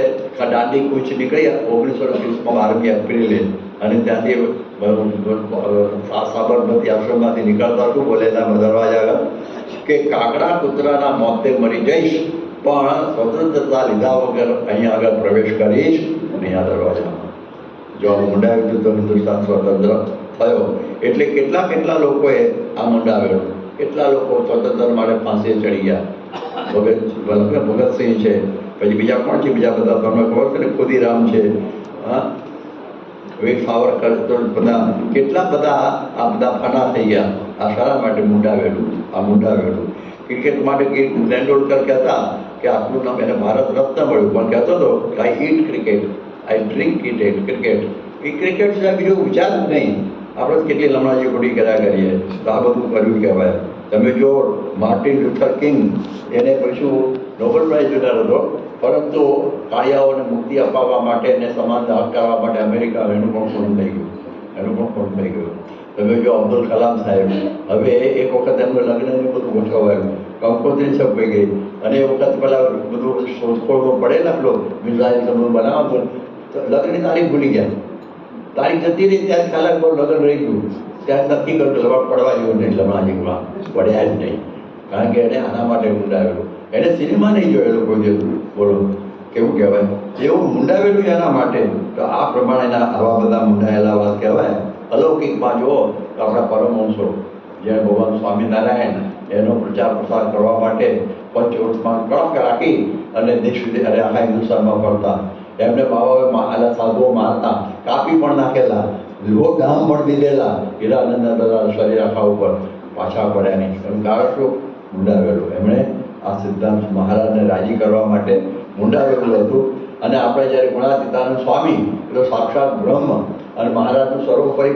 દાંડી કૂચ નીકળી 1930માં 12મી એપ્રિલે, અને ત્યાંથી સાબરમતી આશ્રમમાંથી નીકળતા શું બોલેલા દરવાજા આગળ કે કાકડા કૂતરાના મોતે મરી જઈશ પણ સ્વતંત્રતા લીધા વગર અહીંયા આગળ પ્રવેશ કરીશ નહીં આ દરવાજામાં. જો આ મુંડાવ્યું તો હિન્દુસ્તાન સ્વતંત્ર થયો. એટલે કેટલા લોકોએ આ મુંડાવેલું, કેટલા લોકો સ્વતંત્ર માટે ફાંસીએ ચડી ગયા. ભગતસિંહ છે, પછી બીજા કોણ છે, બીજા બધા તમને ખબર છે ને, ખુદીરામ છે, હા, વીર સાવરકર, તો બધા કેટલા બધા આ બધા ફના થઈ ગયા આ શાળા માટે મુંડાવેલું. ક્રિકેટ માટે તેંડુલકર કહેતા કે આટલું નામ એને ભારત રત્ન મળ્યું, પણ કહેતો હતો કે આઈ ઈટ ક્રિકેટ, આઈ ડ્રિંક ક્રિકેટ. એ ક્રિકેટ સિવાય બીજો વિચાર જ નહીં. આપણે કેટલી લમણાજી ખોટી કર્યા કરીએ, તો આ બધું કર્યું કહેવાય. તમે જો માર્ટિન લ્યુથર કિંગ, એને પછી નોબેલ પ્રાઇઝ વિનર હતો, પરંતુ કાયાઓને મુક્તિ અપાવવા માટે અને સમાનતા હકાવવા માટે અમેરિકા એનું પણ પૂર્ણ થઈ ગયું. તમે જો અબ્દુલ કલામ સાહેબ, હવે એક વખત એમનું લગ્નનું બધું ગોઠવાયું, કંકોત્રી છપાઈ ગઈ, અને એ વખત પેલા બધું શોધખોળમાં પડેલા પેલો મિસાઇલ બધું બનાવતું, લગ્નની તારીખ ભૂલી ગયા. તારીખ જતી રહી ત્યારે કલાક પર લગ્ન રહી ગયું. ત્યારે નક્કી કર્યું લવાટ પડવા જેવું નહીં, લમણાજીમાં પડ્યા જ નહીં. કારણ કે એને આના માટે મુંડાવેલું. એને સિનેમા નહીં જોયેલું કોઈ દિવસ. બોલો કેવું કહેવાય, એવું મુંડાવેલું એના માટે. તો આ પ્રમાણેના આવા બધા મુંડાયેલા વાત કહેવાય. અલૌકિકમાં જુઓ તો આપણા પરમહંસો, જ્યારે ભગવાન સ્વામિનારાયણ એનો પ્રચાર પ્રસાર કરવા માટે પંચવટમાં કડક રાખી અને દેશ વિદેશ આખા હિન્દુસ્તાનમાં ફરતા. એમને બાબાએ સાધુઓ મારતા, કાપી પણ નાખેલા, ગામ પણ દીધેલા. હીરાનંદના બધા શરીર આખા ઉપર પાછા પડ્યા નહીં. એનું કારણ શું? મુંડાવેલું. એમણે આ સિદ્ધાંત મહારાજને રાજી કરવા માટે મુંડાવેલું હતું. અને આપણે જ્યારે ગુણાતીતાનંદ સ્વામી એટલે સાક્ષાત બ્રહ્મ અને મહારાજનું સર્વોપરી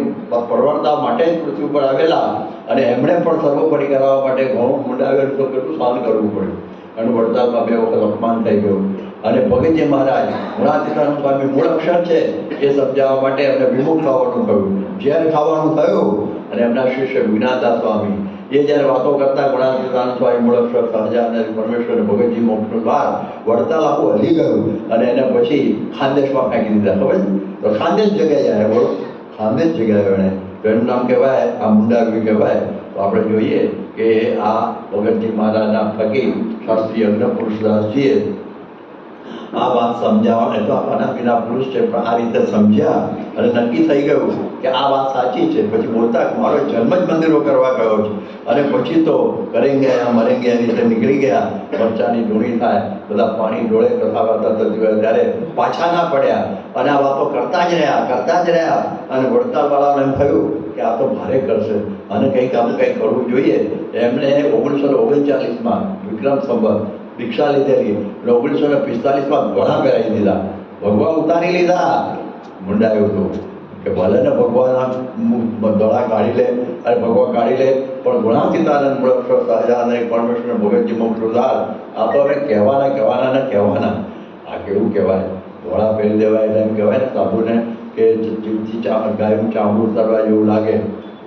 પરવડતા માટે જ પૃથ્વી ઉપર આવેલા, અને એમણે પણ સર્વોપરી કરાવવા માટે ઘણું મુંડાવેલું તો કેટલું સહન કરવું પડ્યું. એનું વડતાલમાં 2 વખત અપમાન થઈ ગયું. અને ભગતજી મહારાજ ગુણાતીતાનંદ સ્વામી મૂળ અક્ષર છે એ સમજાવવા માટે એમને વિમુખ ખાવાનું થયું. ઝેર ખાવાનું થયું. અને એમના શિષ્ય વિજ્ઞાનદાસ સ્વામી એ જ્યારે વાતો કરતા ગુણાતીતાનંદ સ્વામી મૂળ અક્ષર સહજાનંદ પરમેશ્વર ભગતજી મોક્ષનું દ્વાર વડતાલ આખું હલી ગયું. અને એને પછી ખાનદેશમાં ફેંકી દીધા. ખબર છે? તો ખાનદેશ જગ્યાએ જાય, બોલો, ખાનદેશ જગ્યાએ એને તો એનું નામ કહેવાય આ મુંડાવ્યું કહેવાય. તો આપણે જોઈએ કે આ ભગતજી મહારાજના ફકીર શાસ્ત્રી અગ્નપુરુષદાસજીએ આ વાત સમજાવવા, તો આપણા વિના પુરુષ છે પણ આ રીતે સમજ્યા અને નક્કી થઈ ગયું કે આ વાત સાચી છે. પછી બોલતા મારો જન્મ જ મંદિરો કરવા ગયો છે, અને પછી તો કરેંગે યા મરેંગે એની રીતે નીકળી ગયા. મરચાની ધૂણી થાય, બધા પાણી ડોળે, કથા વાર્તા થતી હોય ત્યારે પાછા ના પડ્યા, અને આ વાતો કરતા જ રહ્યા. અને વડતાલવાળાને એમ થયું કે આ તો ભારે કરશે અને કંઈક કરવું જોઈએ. એમણે 1939માં વિક્રમ સંવત દીક્ષા લીધેલી, 1945માં ઘોડા પહેરાવી દીધા, ભગવા ઉતારી લીધા. મુંડાયું હતું કે ભલે ને ભગવાન દોડા કાઢી લે અને ભગવા કાઢી લે, પણ ગુણાતીતાનંદ મૂળ સહજાનંદ પરમેશ્વર ભગતજી મોક્ષદાર આ તો હવે કહેવાના. આ કેવું કહેવાય? ઘોડા પહેરી દેવાય એટલે એમ કહેવાય ને સાધુને કે જીવથી ગાયનું ચામડું ઉતારવા જેવું લાગે,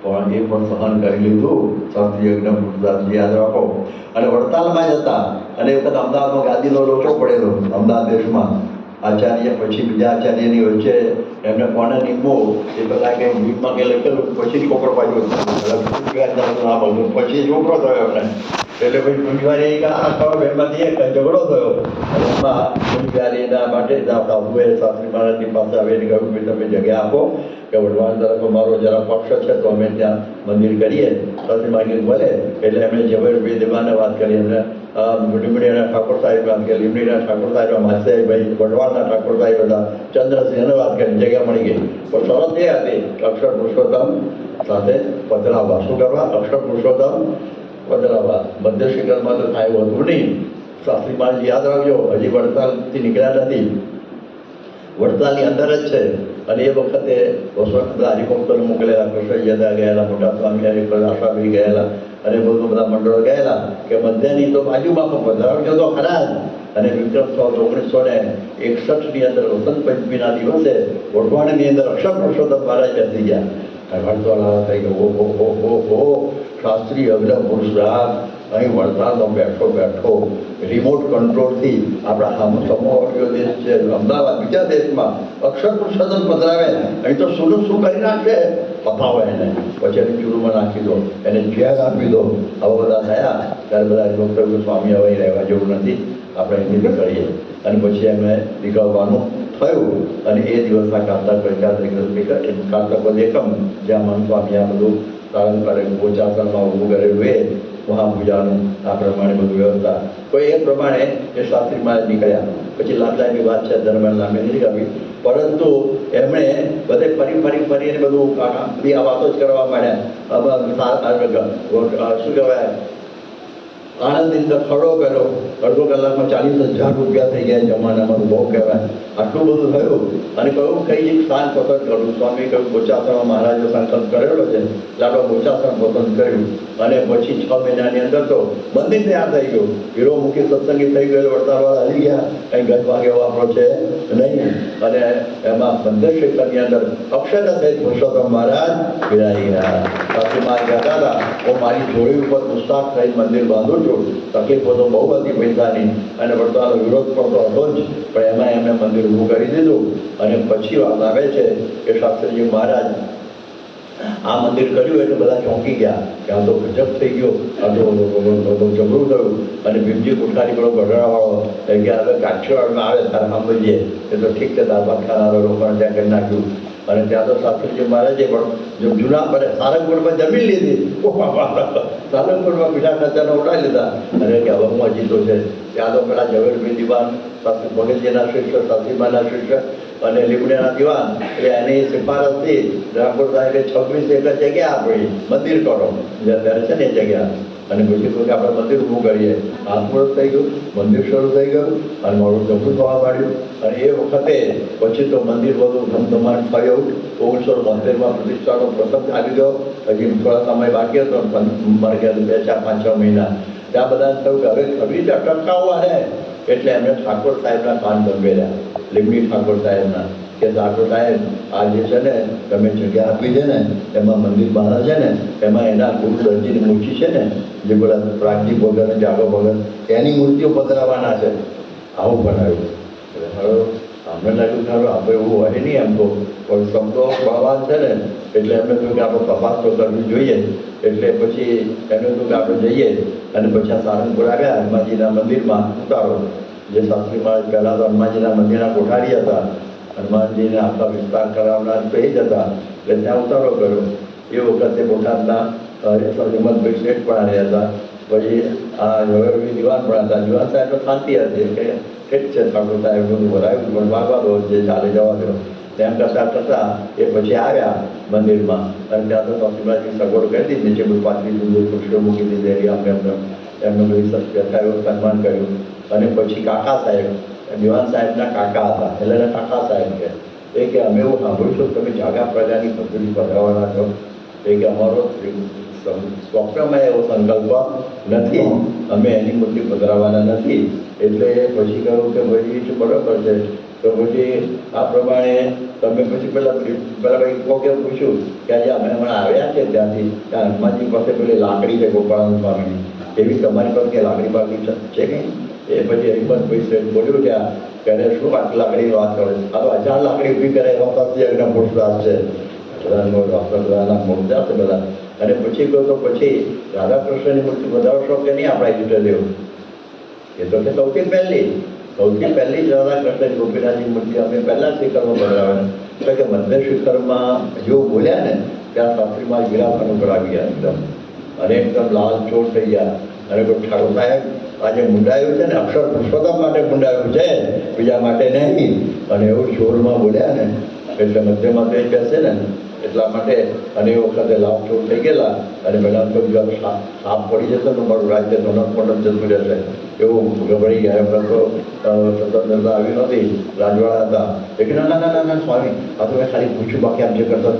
પણ એ પણ સહન કરી લીધું. શાસ્ત્રી અગ્નપુરુષદાસજી યાદ રાખો. અને વડતાલમાં જતા, અને એ વખત અમદાવાદમાં ગાદીનો લોચો પડેલો અમદાવાદ દેશમાં. આચાર્ય પછી બીજા આચાર્યની વચ્ચે એમને કોને નીમવો એ પેલા કંઈ નીમમાં કંઈ લખેલું, પછી છોકરો પાછો પછી છોકરો થયો એમને. એટલે પછી પૂંજવારી એમાંથી એક ઝઘડો થયો, અને એમાં પૂંજવારીના માટે સાધુએ શાસ્ત્રી મહારાજની પાસે આવીને કહ્યું કે તમે જગ્યા આપો કે વડવાણ તરફ અમારો જરા પક્ષ છે તો અમે ત્યાં મંદિર કરીએ. શાસ્ત્રી મહારાજ બોલે એટલે એમણે ઝવેર બે દેવાને વાત કરી, એમને લીમડીના ઠાકોર સાહેબ કે લીમડીના ઠાકોર સાહેબ માસેભાઈ વઢવાણના ઠાકોર સાહેબ હતા, ચંદ્રસિંહને વાત કરી, જગ્યા મળી ગઈ. પણ શરત એ હતી કે અક્ષર પુરુષોત્તમ સાથે પધરાવવા. શું કરવા? અક્ષર પુરુષોત્તમ પધરાવવા. મધ્ય શિખરમાં તો થાય એવું હતું નહીં. શાસ્ત્રી મહારાજ યાદ રાખજો, હજી વડતાલથી નીકળ્યા નથી, વડતાલની અંદર જ છે. અને એ વખતે બધા હરિભક્તોને મોકલેલા, કૃષ્ણજદા ગયેલા, મોટા સ્વામી આશાભાઈ ગયેલા, અને બધું બધા મંડળો ગયેલા કે મધ્યની તો બાજુમાં પણ પધરાવજો તો ખરા જ. અને વિક્રમ 1961ની અંદર વસંત પંચમીના દિવસે વઢવાણની અંદર અક્ષર પુરુષોત્તમ મહારાજ બેસી ગયા. વડતાલ થઈ ગયો, હો શાસ્ત્રી અગ્ર પુરુષ રાગ અહીં વડતાલમાં બેઠો રિમોટ કંટ્રોલથી આપણા સમૂહ દેશ છે અમદાવાદ, બીજા દેશમાં અક્ષર પુરુષોત્તમ પધરાવે. અહીં તો શું કરી નાખશે, પતાવો એને, પછી એને ચૂરુમાં નાખી દો, એને ઝેર આપી દો. આવા બધા થયા ત્યારે બધા ડૉક્ટર સ્વામી હવે રહેવા જેવું નથી, આપણે એની કરીએ. અને પછી એમને નીકળવાનું થયું. અને એ દિવસના કારતક એકમ જ્યાં મન સ્વામી આ બધું પાલન કરે, ગોચાસનમાં ઊભું કરેલું એ મહાપૂજાનું આ પ્રમાણે બધું વ્યવસ્થા. તો એ પ્રમાણે એ શાસ્ત્રીમાં નીકળ્યા. પછી લાંબી વાત છે, દરમિયાન લાંબી નથી કરવી, પરંતુ એમણે બધે ફરીને બધું બધી આ વાતો જ કરવા માંડ્યા. શું કહેવાય, આણંદની અંદર ખડો કર્યો, અડધો કલાકમાં 40,000 રૂપિયા થઈ ગયા. જમાનામાં બહુ કહેવાય. આટલું બધું થયું. અને કહ્યું કઈ સ્થાન પસંદ કરું? સ્વામી કહ્યું બોચાસણમાં મહારાજે સંકલ્પ કરેલો છે એટલે આપણે બોચાસણ પસંદ કર્યું. અને પછી 6 મહિનાની અંદર તો મંદિર તૈયાર થઈ ગયું. હીરોમુખી સત્સંગી થઈ ગયેલો, વડતાલવાળા આવી ગયા, કંઈ ગજવાગ એવો આપણો છે નહીં. અને એમાં મંદિર ક્ષેત્રની અંદર અક્ષર સહિત પુરુષોત્તમ મહારાજ બિરાજી ગયા. સાસુમાં કહેતા હતા, હું મારી જોડી ઉપર પુસ્તક સહિત મંદિર બાંધું છું. તકલીફો તો બહુ હતી પૈસાની, અને વડતાલનો વિરોધ પણ તો હતો જ, પણ એમાં એમને મંદિર ઊભું કરી દીધું. અને પછી વાત આવે છે કે શાસ્ત્રીજી મહારાજ આ મંદિર કર્યું એટલે બધા ચોંકી ગયા કે આ તો ગજબ થઈ ગયો, આ તો જબરું થયું. અને ભીમજી કુઠારી પેલો ગઢડાવાળો કે હવે કાઠિયાવાડમાં આવે તારે સાંભળીએ, એ તો ઠીક છે, દાળ ખાનારા લોકોને ત્યાં કરી નાખ્યું. અને ત્યાં તો શાસ્ત્રીજી મહારાજે પણ જો જૂના પડે સારંગપુરમાં જમીન લીધી, સારંગપુરમાં પીઠા ખાચાને ઉડાવી લીધા. અને કે હવે હું હજી તો છે ત્યાં તો પેલા ઝવેરભાઈ દિવાન, શાસ્ત્રી ભગતજીના શિષ્ય, શાસ્ત્રીમાના શિષ્ય અને લીમડીના દિવાન, એટલે એની સિફારસથી ઠાકોર સાહેબે 26 એકર જગ્યા આપી, મંદિર કરો ત્યારે છે ને એ જગ્યા. અને પછી તો કે આપણે મંદિર ઊભું કરીએ. હાથમૂર્ત થઈ ગયું, મંદિર શરૂ થઈ ગયું, અને મારું જમવું થવા માંડ્યું. અને એ વખતે પછી તો મંદિર બધું ધમધમાટ થયું. 1972માં પ્રતિષ્ઠાનો પ્રસંગ આવી ગયો. હજી થોડા સમય બાકી હતો, મારે ખ્યાલ 2, 4, 5, 6 મહિના. ત્યાં બધાને થયું કે હવે ખરી રીતે અટકાવવા હે. એટલે એમને ઠાકોર સાહેબના કાન ગંભેર્યા, લીમડી ઠાકોર સાહેબના, કે ઠાકોર સાહેબ આ જે છે ને તમે જગ્યા આપી છે ને એમાં મંદિર બહાર છે ને એમાં એના ગુરુ દરજીની મૂર્તિ છે ને, જે બધા પ્રાગજી ભગત, જાગો ભગત, એની મૂર્તિઓ પધરાવવાના છે. આવું બનાવ્યું. હવે અમને લાગ્યું કે આપણે એવું હોય નહીં એમ તો, પણ શબ્દો ભગવાન છે ને એટલે એમને કહ્યું કે આપણે તપાસ તો કરવી જોઈએ. એટલે પછી એમને કહ્યું કે આપણે જઈએ. અને પછી આ સારંગપુર આવ્યા, હનુમાનજીના મંદિરમાં ઉતારો. જે શાસ્ત્રી મહારાજ પહેલાં તો હનુમાનજીના મંદિરના કોઠારી હતા, હનુમાનજીને આખા વિસ્તાર કરાવનાર તો એ જ હતા, એટલે ત્યાં ઉતારો કર્યો. એ વખતે બોટાદના હિંમતભાઈ શેઠ પણ આવ્યા હતા. પછી આ ઝવેરભાઈ દિવાન પણ હતા. દિવાન સાહેબ તો શાંતિ હતી કે ઠીક છે, ઠાકોર સાહેબ બધું ભરાયું પણ વાગવા દો, જે ચાલે જવા દો. તેમ કરતાં એ પછી આવ્યા મંદિરમાં. અને ત્યાં તો શાસ્ત્રીજી સગવડ કરી દીધી, નીચે બધું પાછળ ખુરશીઓ મૂકી દીધી. આપણે એમનું બધી સત્યાયું, સન્માન કર્યું. અને પછી કાકા સાહેબ, દિવાન સાહેબના કાકા હતા, એટલે કાકા સાહેબ કે અમે એવું સાંભળ્યું છું તમે જાગા પ્રજાની પદ્ધતિ પધરાવવાના છો. એ કે અમારો સ્વપ્નમાં એવો સંકલ્પ નથી, અમે એની મૂર્તિ પધરાવવાના નથી. એટલે પછી કહ્યું કે ભાઈ બરાબર છે. તો પછી આ પ્રમાણે તમે પછી પેલા ભાઈ કોકે પૂછ્યું કે આજે અમે હમણાં આવ્યા છે ત્યાંથી, ત્યાં હનુમાનજી પાસે પેલી લાકડી છે ગોપાળાનંદ સ્વામીની, એવી તમારી પાસે કે લાકડી બાકડી છે કંઈ? એ પછી હિંમતભાઈ શેઠ બોલ્યું કે ત્યારે શું આટલી લાકડીની વાત કરે, આ તો 1000 લાકડી ઊભી કરે એવા શાસ્ત્રી પુરુષાર્થ છે, બધાના મોટા છે બધા. અને પછી કહો તો પછી રાધાકૃષ્ણની મૂર્તિ બધાવશો કે નહીં આપણા ઈષ્ટદેવ? એ તો કે સૌથી પહેલી જ રાધાકૃષ્ણ ગોપીનાથની મૂર્તિ અમે પહેલાં શિખરમાં બનાવવાના. એટલે કે મધ્ય શિખરમાં જેવું બોલ્યા ને ત્યાં શાસ્ત્રીમાં ગિરાફાનું કરાવી ગયા એકદમ, અને એકદમ લાલ ચોર થઈ ગયા. અને કોઈ ઠાકોર સાહેબ આજે મુંડાયું છે ને અક્ષર પુરુષોત્તમ માટે મુંડાયું છે, બીજા માટે નહીં. અને એવું જોરમાં બોલ્યા ને એટલે મધ્યમાં તો બેસે ને એટલા માટે. અને એ વખતે લાભ ચોર થઈ ગયેલા અને પહેલા તો સાપ પડી જતો ને મારું રાજ્ય ધનક જતું રહેશે એવું ગભરાઈ ગયા. એમ તો સ્વતંત્રતા આવી નહોતી, રાજવાળા હતા. એટલે ના ના ના ના સ્વામી, આ તો મેં ખાલી પૂછ્યું, બાકી આમ જે કરતા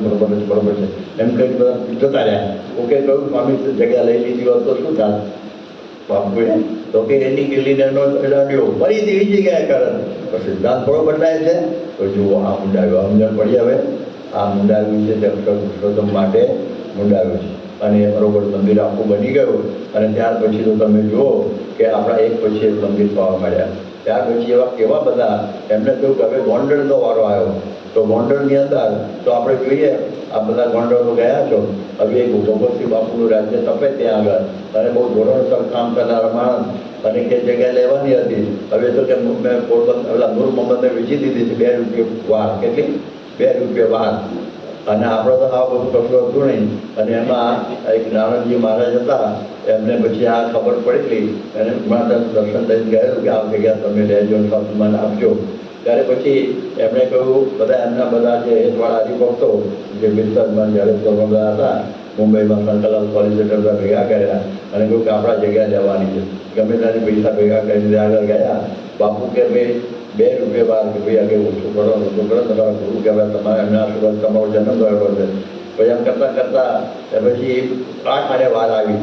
બરોબર છે એમ કંઈક બધા જતા રહ્યા. ઓકે કહ્યું સ્વામી જગ્યા લઈ લીધી હોત તો શું થાય બાપુએ? તો કે એની ગેલીને લડ્યો ફરીથી એ જગ્યાએ કરે. તો સિદ્ધાંત થોડો બદલાય છે. તો જુઓ આ મુંડાવ્યું સમજણ પડી. હવે આ મુંડાવ્યું છે તે અક્ષર પુરુષોત્તમ માટે મુંડાવ્યું છે. અને એ બરોબર મંદિર આખું બની ગયું. અને ત્યાર પછી તો તમે જુઓ કે આપણા એક પછી એક મંદિર થવા માંડ્યા. ત્યાર પછી એવા કેવા બધા એમને કહ્યું કે હવે ગોંડલનો વારો આવ્યો. તો ગોંડલની અંદર તો આપણે જોઈએ આ બધા ગોંડલો ગયા છો. હવે એક ભગવતસિંહ બાપુનું રાજ્ય તપે ત્યાં આગળ, અને બહુ ધોરણસર કામ કરનારા માણસ, અને કે જગ્યા લેવાની હતી. હવે તો કે મેં પોરબંદર પેલા નૂર મોહમ્મદને વેચી દીધી છે 2 રૂપિયા વાર. કેટલી? 2 રૂપિયા વાર. અને આપણે તો આ બધું કશું હતું નહીં. અને એમાં એક નારણજી મહારાજ હતા, એમને પછી આ ખબર પડેલી અને માતા દર્શન લઈને ગયેલું કે આ જગ્યા તમે લેજો સ્વાભિમાન આપજો. ત્યારે પછી એમણે કહ્યું બધા એમના બધા જે હેતવાળા હરિભક્તો જે બિરસદમાં જ્યારે બધા હતા મુંબઈમાં શંકરલાલ સોલિસિટર ભેગા કર્યા અને કહ્યું કે આપણા જગ્યા લેવાની છે. ગમે ત્યારે પૈસા ભેગા કરીને આગળ ગયા. બાપુ કે ભાઈ 2 રૂપિયા વાર કે ભાઈ આગળ ઓછું કરો તમારા ગુરુ કહેવાય, તમારે એમના આશીર્વાદ તમારો જન્મ થયેલો છે. પછી એમ કરતાં કરતાં પછી 8 આને વાર આવી.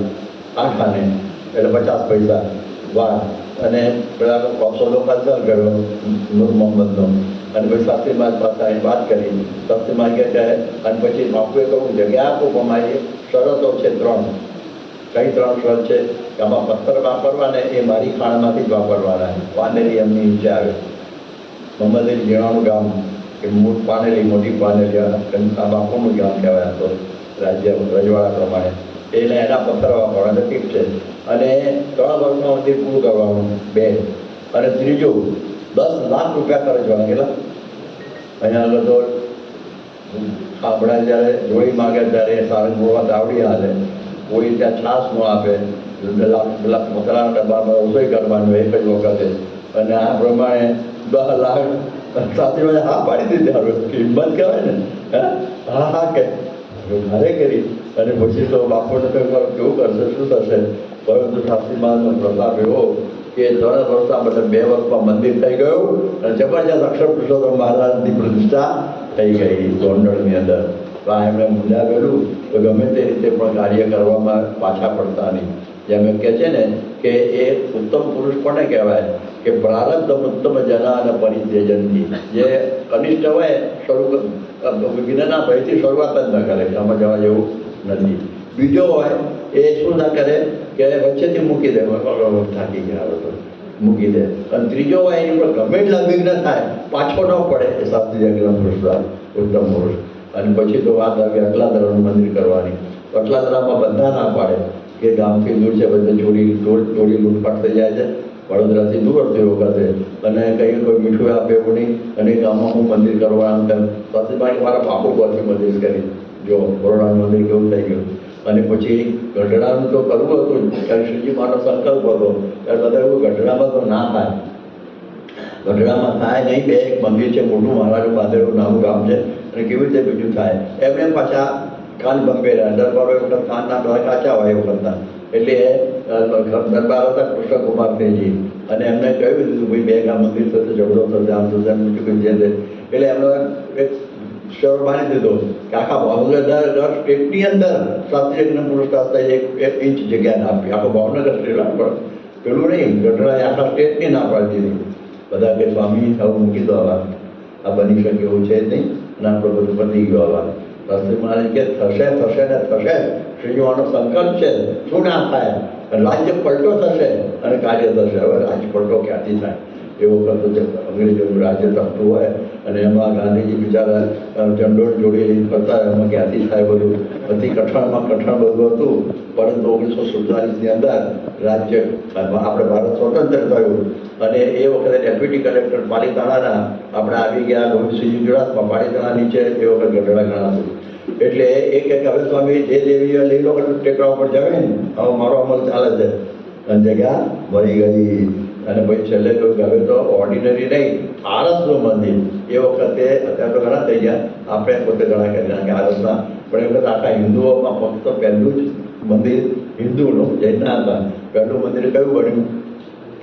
8 આને એટલે 50 પૈસા વાર. અને પેલા સોદો કલ્ચર કર્યો નૂર મોહમ્મદનો. અને પછી શાસ્ત્રીમાન પાસે અહીં વાત કરી. શાસ્ત્રીમાન કહે છે અને પછી બાપુએ કહું જગ્યા આપો અમારી શરતો છે 3. કઈ 3 શરત છે? કે આમાં પથ્થર વાપરવાને એ મારી ખાણમાંથી જ વાપરવાના. પાનેરી એમની નીચે આવે. મોહમ્મદ જીણાનું ગામ કે પાનેલી, મોટી પાનેલી આ બાપુનું ગામ કહેવાય. તો રાજ્ય રજવાડા પ્રમાણે એટલે એના પથ્થર વાપરવાના ઠીક છે. અને 3 વર્ષમાં મંદિર પૂરું કરવાનું 2. અને ત્રીજું 10 લાખ રૂપિયા ખર્ચવાના. કેટલા? અહીંયા આગળ તો આપણા જ્યારે જોડી માગે ત્યારે સારંગપુરમાં તાવડી હાલે, કોઈ ત્યાં છાશ ન આપે, પેલા મસાલાના ડબ્બામાં રસોઈ કરવાનું એક જ વખતે. અને આ પ્રમાણે 10 લાખ સાથે હા પાડી દીધી. હવે કિંમત કહેવાય ને. હા હા કે ભારે કરી. અને પછી તો બાપુને તો કેવું કરશે, શું થશે? પરંતુ શાસ્ત્રીમાનનો પ્રતાપ એવો કે 3 વર્ષમાં મતલબ 2 વર્ષમાં મંદિર થઈ ગયું અને જબરજસ્ત અક્ષર પુરુષોત્તમ મહારાજની પ્રતિષ્ઠા થઈ ગઈ ગોંડલની અંદર. તો આ એમણે મુંડાવેલું તો ગમે તે રીતે પણ કાર્ય કરવામાં પાછા પડતા નહીં. જેમ એમ કહે છે ને કે એ ઉત્તમ પુરુષ કોને કહેવાય? કે પ્રારબ્ધ ઉત્તમ જના અને પરિત્યજનથી. જે કનિષ્ઠ હોય વિઘ્નના ભયથી શરૂઆત જ ન કરે, આમાં જવા જેવું નથી. બીજો હોય એ શું ના કરે કે વચ્ચેથી મૂકી દે, થાકી ગયા તો મૂકી દે. અને ત્રીજો હોય એની પર ગમે એટલા વિઘ્ન થાય પાછો ન પડે. એ શાસ્ત્રીય અગ્રમ પુરુષ ઉત્તમ પુરુષ. અને પછી તો વાત આવી અટલાદરાનું મંદિર કરવાની. અટલાદરામાં બધા ના પાડે કે ગામથી દૂર છે, બધે ચોરી લૂંટફાટ થઈ જાય છે. વડોદરાથી દૂર થયો વખતે અને કંઈ કોઈ મીઠું આપે એવું નહીં. અને ગામમાં હું મંદિર કરવાનું તેમ સાથે મારા બાપુ પરથી મંદિર કરી. જો બરોડાનું મંદિર કેવું થઈ ગયું. અને પછી ગઢડાનું તો કરવું હતું ત્યારે શ્રીજી મારો સંકલ્પ હતો ત્યારે બધા એવું ગઢડામાં તો ના થાય. ગઢડામાં થાય નહીં. 2 મંદિર છે મોટું, મહારાજનું બાંધેલું નાનું ગામ છે. અને કેવી રીતે બીજું થાય? એમને પાછા કાન બંબેરા દરબારો એ વખત કાનના બધા કાચા હોય એ વખતના. એટલે દરબાર હતા કૃષ્ણકુમારસિંહજી. અને એમને કહ્યું દીધું ભાઈ 2 ગામ મંદિર થશે, ઝઘડો થશે, આમ થશે, એમ બીજું જે છે. એટલે એમનો એક શર માની દીધો કે આખા ભાવનગર દર સ્ટેટની અંદર શાસ્ત્રીય પુરુષ શાસ્ત્રી 1 ઇંચ જગ્યા ના આપી. આખો ભાવનગર સ્ટેટ પણ પેલું નહીં, ગઢડાએ આખા સ્ટેટની ના પાડી દીધી. બધા કે સ્વામી આવું મૂકી દો, આ બની શકે એવું છે જ નહીં. અને આપણે બધું પતી ગયો. આવા શાસ્ત્રી મહારાજ કે થશે થશે ને થશે. શ્રીજીવાનો સંકલ્પ છે, શું ના થાય? રાજ્ય પલટો થશે અને કાર્ય થશે. હવે રાજ્ય પલટો ક્યાંથી થાય? એ વખત જે અંગ્રેજોનું રાજ્ય તપતું હોય અને એમાં ગાંધીજી બિચારા ચંડોળ જોડી લઈને ફરતા હોય, એમાં ક્યાંથી થાય બધું? બધી કઠણમાં કઠણ બધું હતું. પરંતુ 1947ની અંદર રાજ્ય આપણે ભારત સ્વતંત્ર થયું અને એ વખતે ડેપ્યુટી કલેક્ટર પાલિતાણાના આપણે આવી ગયા ગોવિંદસિંહજી ગુજરાતમાં. પાલિતાણા નીચે એ વખત ગઢડા ગણાતું. એટલે એ કે હવે સ્વામી જે લેવી લઈ લો, ટેકરા ઉપર જમીન હવે મારો અમલ ચાલે છે. અને જગ્યા મળી ગઈ. અને પછી છેલ્લે કહ્યું કે હવે તો ઓર્ડિનરી નહીં, આરસનું મંદિર. એ વખતે અત્યારે તો ઘણા થઈ ગયા, આપણે પોતે ઘણા કરી નાખ્યા આરસના, પણ એ વખતે આખા હિન્દુઓમાં ફક્ત પહેલું જ મંદિર હિન્દુનું, જૈનના હતા. પહેલું મંદિર કયું બન્યું?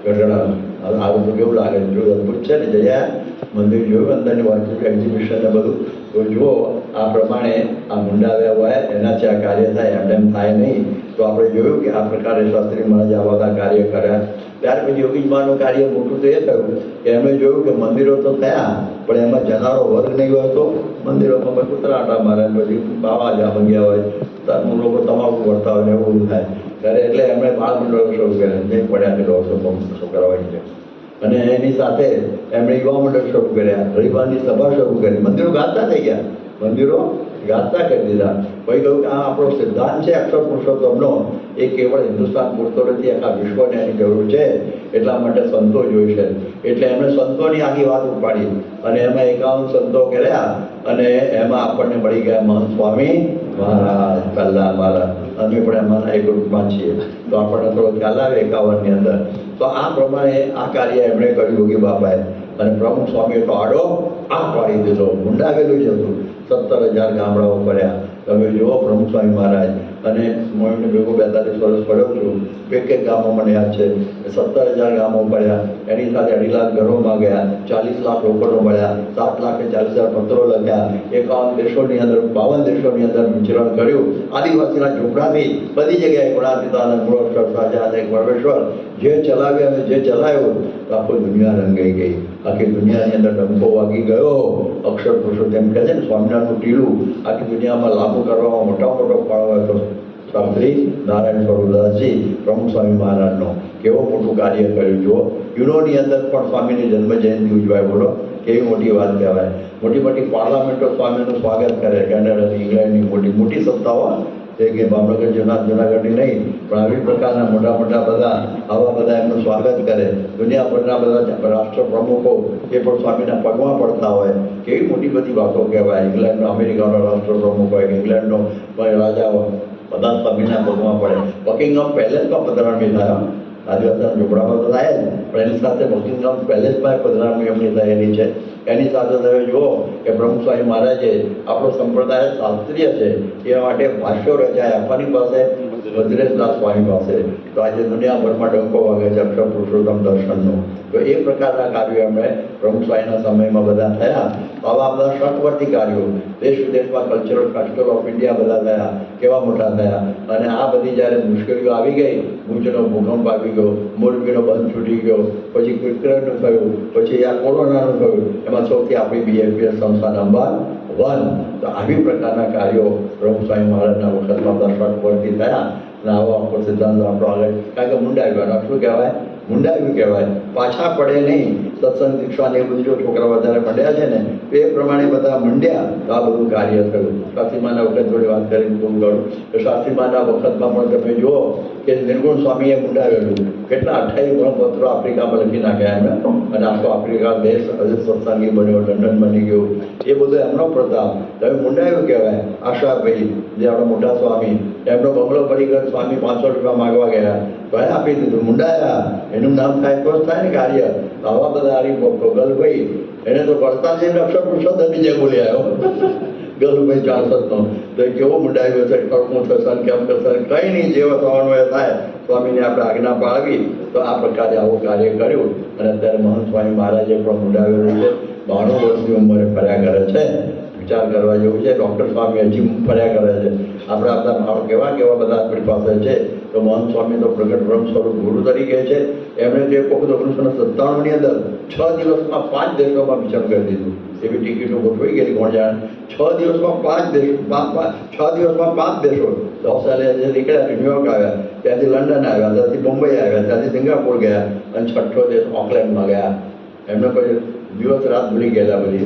ગઢડાનું. હવે આવું તો કેવું લાગે, જો અદભુત છે ને, જયા મંદિર જોયું અંદરની વાંચું એક્ઝિબિશન ને બધું, તો જુઓ આ પ્રમાણે આ મુંડાવ્યા હોય એનાથી આ કાર્ય થાય, એમ થાય નહીં. તો આપણે જોયું કે આ પ્રકારે શાસ્ત્રી મહારાજ આ બધા કાર્ય કર્યા. ત્યાર પછી યોગીજમાનું કાર્ય મોટું તો એ થયું કે એમણે જોયું કે મંદિરો તો થયા, પણ એમાં જનારો વર્ગ નહીં હોય તો મંદિરોમાં કૂતરા આટા મારે, પછી બાવા જા મંગ્યા હોય, તારું લોકો તમાકુ કરતા હોય ને એવું બધું થાય ત્યારે, એટલે એમણે બાળ મંડળો શરૂ કર્યા, નહીં પડ્યા કે 150 છોકરાઓ છે. અને એની સાથે એમણે યુવા મંડળ શરૂ કર્યા, રવિવારની સભા શરૂ કરી, મંદિરો ગાતા થઈ ગયા, મંદિરો ગાતા કરી દીધા. પછી કહ્યું કે આ આપણો સિદ્ધાંત છે અક્ષર પુરુષોત્તમનો, એ કેવળ હિન્દુસ્તાન પૂરતો નથી, આખા વિશ્વને એની જરૂર છે, એટલા માટે સંતો જોઈશે. એટલે એમણે સંતોની આખી વાત ઉપાડી અને એમાં 51 સંતો કર્યા અને એમાં આપણને મળી ગયા મહંત સ્વામી મહારાજ પહેલા મહારાજ. અમે પણ એમાંના એક ગ્રુપમાં છીએ, તો આપણને થોડો ખ્યાલ આવે 51ની અંદર. તો આ પ્રમાણે આ કાર્ય એમણે કર્યું યોગી બાપાએ. અને પ્રમુખ સ્વામીએ તો આડો આ પાડી દીધો, મુંડાવેલું જ હતું. 17,000 ગામડાઓ ફર્યા. તમે જુઓ પ્રમુખ સ્વામી મહારાજ. અને હું એમને ભેગો 42 વર્ષ ફર્યો છું, એક ગામો મને યાદ છે, 17,000 ગામો ફર્યા. એની સાથે 2.5 લાખ ઘરોમાં ગયા, 40 લાખ રોકડો મળ્યા, 7,40,000 પત્રો લખ્યા, 51 દેશોની અંદર 52 દેશોની અંદર વિચરણ કર્યું. આદિવાસીના ઝૂંપડાથી બધી જગ્યાએ ગુણાતીતાનંદ, મૂળોત્સવ, સાજા, પરમેશ્વર જે ચલાવ્યું અને જે ચલાવ્યું, તો આખું દુનિયા રંગાઈ ગઈ. આખી દુનિયાની અંદર ડંકો વાગી ગયો. અક્ષર પુરુષોત્તમ એમ કહે છે ને, સ્વામિનારાયણનું ટીલું આખી દુનિયામાં લાગુ કરવામાં મોટો ફાળો હોય તો શાસ્ત્રી નારાયણ સ્વરૂપદાસજી પ્રમુખ સ્વામી મહારાજનો કેવું મોટું કાર્ય કર્યું. જો યુરોની અંદર પણ સ્વામીની જન્મ જયંતિ ઉજવાય, બોલો કેવી મોટી વાત કહેવાય. મોટી મોટી પાર્લામેન્ટો સ્વામીનું સ્વાગત કરે, કેનેડાની, ઇંગ્લેન્ડની મોટી મોટી સંસ્થાઓ, કે ભાવનગર જુનાગઢની નહીં, પણ આવી પ્રકારના મોટા મોટા બધા આવા બધા એમનું સ્વાગત કરે. દુનિયાભરના બધા રાષ્ટ્ર પ્રમુખો એ પણ સ્વામીના પગમાં પડતા હોય. કેવી મોટી બધી વાતો કહેવાય. ઇંગ્લેન્ડનો, અમેરિકાનો રાષ્ટ્ર પ્રમુખ હોય, ઇંગ્લેન્ડનો રાજા બધા સ્વામીના પગમાં પડે. બકિંગહામ પેલેસમાં પધરામણી થાય, આદિવાસીના ઝૂંપડામાં તો થાય જ, પણ એની સાથે બકિંગહામ પેલેસમાં પધરામણી એમની થયેલી છે. એની સાથે તમે જુઓ કે પ્રમુખ સ્વામી મહારાજે આપણો સંપ્રદાય શાસ્ત્રીય છે એ માટે ભાષ્યો રચાયા. આપવાની પાસે ભદ્રેશદાસ સ્વામી પાસે. તો આજે દુનિયાભરમાં ડંકો વાગે છે અક્ષર પુરુષોત્તમ દર્શનનો. તો એ પ્રકારના કાર્યો એમણે પ્રમુખ સ્વામીના સમયમાં બધા થયા. આવા બધા ષટવર્તી કાર્યો દેશ વિદેશમાં કલ્ચરલ ફેસ્ટિવલ ઓફ ઇન્ડિયા બધા થયા, કેવા મોટા થયા. અને આ બધી જ્યારે મુશ્કેલીઓ આવી ગઈ, ભુજનો ભૂકંપ આવી ગયો, મોરબીનો બંધ છૂટી ગયો, પછી ક્રિકેટનું થયું, પછી આ કોરોનાનું થયું, એમાં સૌથી આપણી BFPS સંસ્થા નંબર 1. તો આવી પ્રકારના કાર્યો પ્રમુખ સ્વામી મહારાજના વખતમાં બધા ષટવર્તી થયા. અને આવો આખો સિદ્ધાંત આપણો આગળ, કારણ કે મુંડાવ્યું, શું કહેવાય? મુંડાવ્યું કહેવાય. પાછા પડે નહીં. સત્સંગ દીક્ષાને એ બધું જો છોકરા વધારે મંડ્યા છે ને, તો એ પ્રમાણે બધા મંડ્યા, તો આ બધું કાર્ય થયું. શાસ્ત્રીમાના વખત જોડે વાત કરીને પૂરું કરું તો શાસ્ત્રીમાના વખતમાં પણ તમે જુઓ કે નિર્ગુણ સ્વામીએ મુંડાવેલું. કેટલા 28 ગણપત્રો આફ્રિકામાં લખી નાખ્યા એમને, અને આખો આફ્રિકા દેશ હજુ સત્સંગી બન્યો, લંડન બની ગયું. એ બધું એમનો પ્રતાપ. તમે મુંડાવ્યું કહેવાય. આશાભાઈ જે આપણા મોટા સ્વામી, એમનો બંગલો પડી ગયો, સ્વામી 500 રૂપિયા માગવા ગયા, ભાઈ આપી દીધું. મુંડાયા, એનું નામ થાય તો જ થાય ને કાર્ય. આવા બધા ગલભાઈ એને તો પડતા જઈને અક્ષર પુરુષોત્તમ બીજે બોલી આવ્યો. ગલુભાઈ 64નો તો કેવો મુંડાવ્યો છે, કડકું થશે કેમ થશે, કંઈ નહીં, જેવો થવાનું એ થાય. સ્વામીને આપણે આજ્ઞા પાળવી. તો આ પ્રકારે આવું કાર્ય કર્યું. અને અત્યારે મહંત સ્વામી મહારાજે પણ મુંડાવેલું છે. 92 વર્ષની ઉંમરે ફર્યા કરે છે. વિચાર કરવા જેવું છે. ડૉક્ટર સ્વામી હજી ફર્યા કરે છે. આપણે આપણા કેવા કેવા બધા આપણી પાસે છે. તો મહંત સ્વામી તો પ્રગટ બ્રહ્મ સ્વરૂપ ગુરુ તરીકે છે. એમણે તો એક વખત 1997ની અંદર 6 દિવસમાં 5 દેશોમાં વિચરણ કરી દીધું. એવી ટિકિટો ગોઠવાઈ ગયેલી, કોણ જાણે. 6 દિવસમાં 5 દેશો, 6 દિવસમાં 5 દેશો. ઓસ્ટ્રેલિયા નીકળ્યા, ન્યુયોર્ક આવ્યા, ત્યાંથી લંડન આવ્યા, ત્યાંથી મુંબઈ આવ્યા, ત્યાંથી સિંગાપોર ગયા, અને 6ઠ્ઠો દેશ ઓકલેન્ડમાં ગયા. એમને પછી દિવસ રાત ભૂલી ગયેલા બધી.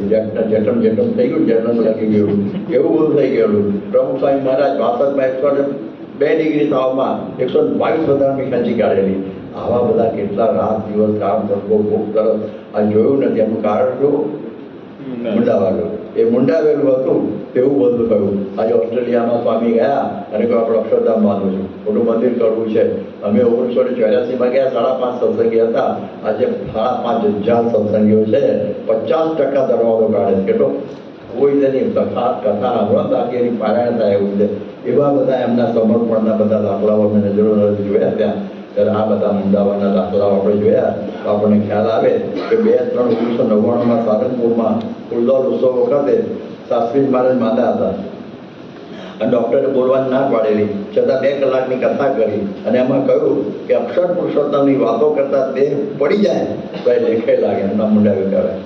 જેટમ થઈ ગયું, જેટમ લાગી ગયું, એવું બધું થઈ ગયેલું. પ્રમુખ સ્વામી મહારાજ 62માં 102 ડિગ્રી તાવમાં 122 વધારાની ખેંચી કાઢેલી. આવા બધા કેટલા રાત દિવસ કામ કરવો, ભૂખ તરફ આ જોયું નથી. એનું કારણ શું? મુંડાવેલું. એ મુંડાવેલું હતું તેવું બધું થયું. આજે ઓસ્ટ્રેલિયામાં સ્વામી ગયા અને કોઈ આપણે અક્ષરધામ માનું છું. મોટું મંદિર કરવું છે. અમે 1984માં ગયા, 5.5 સત્સંગી હતા. આજે 5,500 સત્સંગીઓ છે. 50% દરવાજો કાઢે છે. કેટલો કોઈ તેની કથા સાંભળો બાકી એની પારાયણ થાય એવું છે. એવા બધા એમના સમર્પણના બધા દાખલાઓ અમે નજરો જોયા ત્યાં. ત્યારે આ બધા મુંડાવાના દાખલાઓ આપણે જોયા તો આપણને ખ્યાલ આવે કે 2-3 1999માં સારંગપુરમાં ફૂલદોલ ઉત્સવ વખતે શાસ્ત્રી મહારાજ માંદા હતા અને ડૉક્ટરે બોલવાની ના પાડેલી છતાં 2 કલાકની કથા કરી અને એમાં કહ્યું કે અક્ષર પુરુષોત્તમની વાતો કરતાં દેહ પડી જાય તો એ લેખે લાગે. એમના મુંડાવ્યું કહેવાય.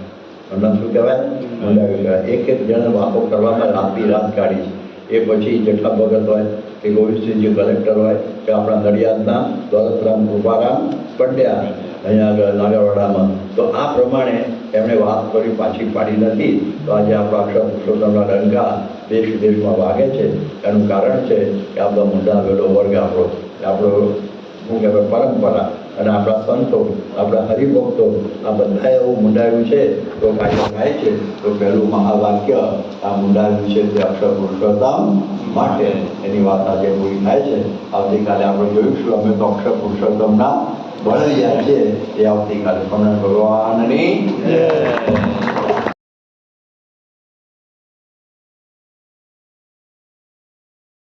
એમના શું કહેવાય? મુંડાવ્યું કહેવાય. એક જણે વાતો કરવામાં રાતની રાત કાઢી છે. એ પછી જેઠા ભગત હોય કે ગોવિંદસિંહજી કલેક્ટર હોય કે આપણા નડિયાદના દોલતરામ કૃપારામ પંડ્યા અહીંયા આગળ નાગરવાડામાં, તો આ પ્રમાણે એમણે વાત કરી પાછી પાડી નથી. તો આજે આપણા અક્ષર પુરુષોત્તમના ડંકા દેશ વિદેશમાં વાગે છે. એનું કારણ છે કે આ બધા મુંડાવેલો વર્ગ આપણો શું કહેવાય પરંપરા અને આપણા સંતો, આપણા હરિભક્તો આ બધા એવું મુંડાવ્યું છે. તો કાયદો થાય છે તો પહેલું મહાવાક્ય આ મુંડાવ્યું છે તે અક્ષર પુરુષોત્તમ માટે. એની વાત આજે પૂરી થાય છે. આવતીકાલે આપણે જોઈશું. અમે તો અક્ષર પુરુષોત્તમના ભણ્યા છે. એ આવતીકાલે સ્વામિનારાયણ ભગવાનની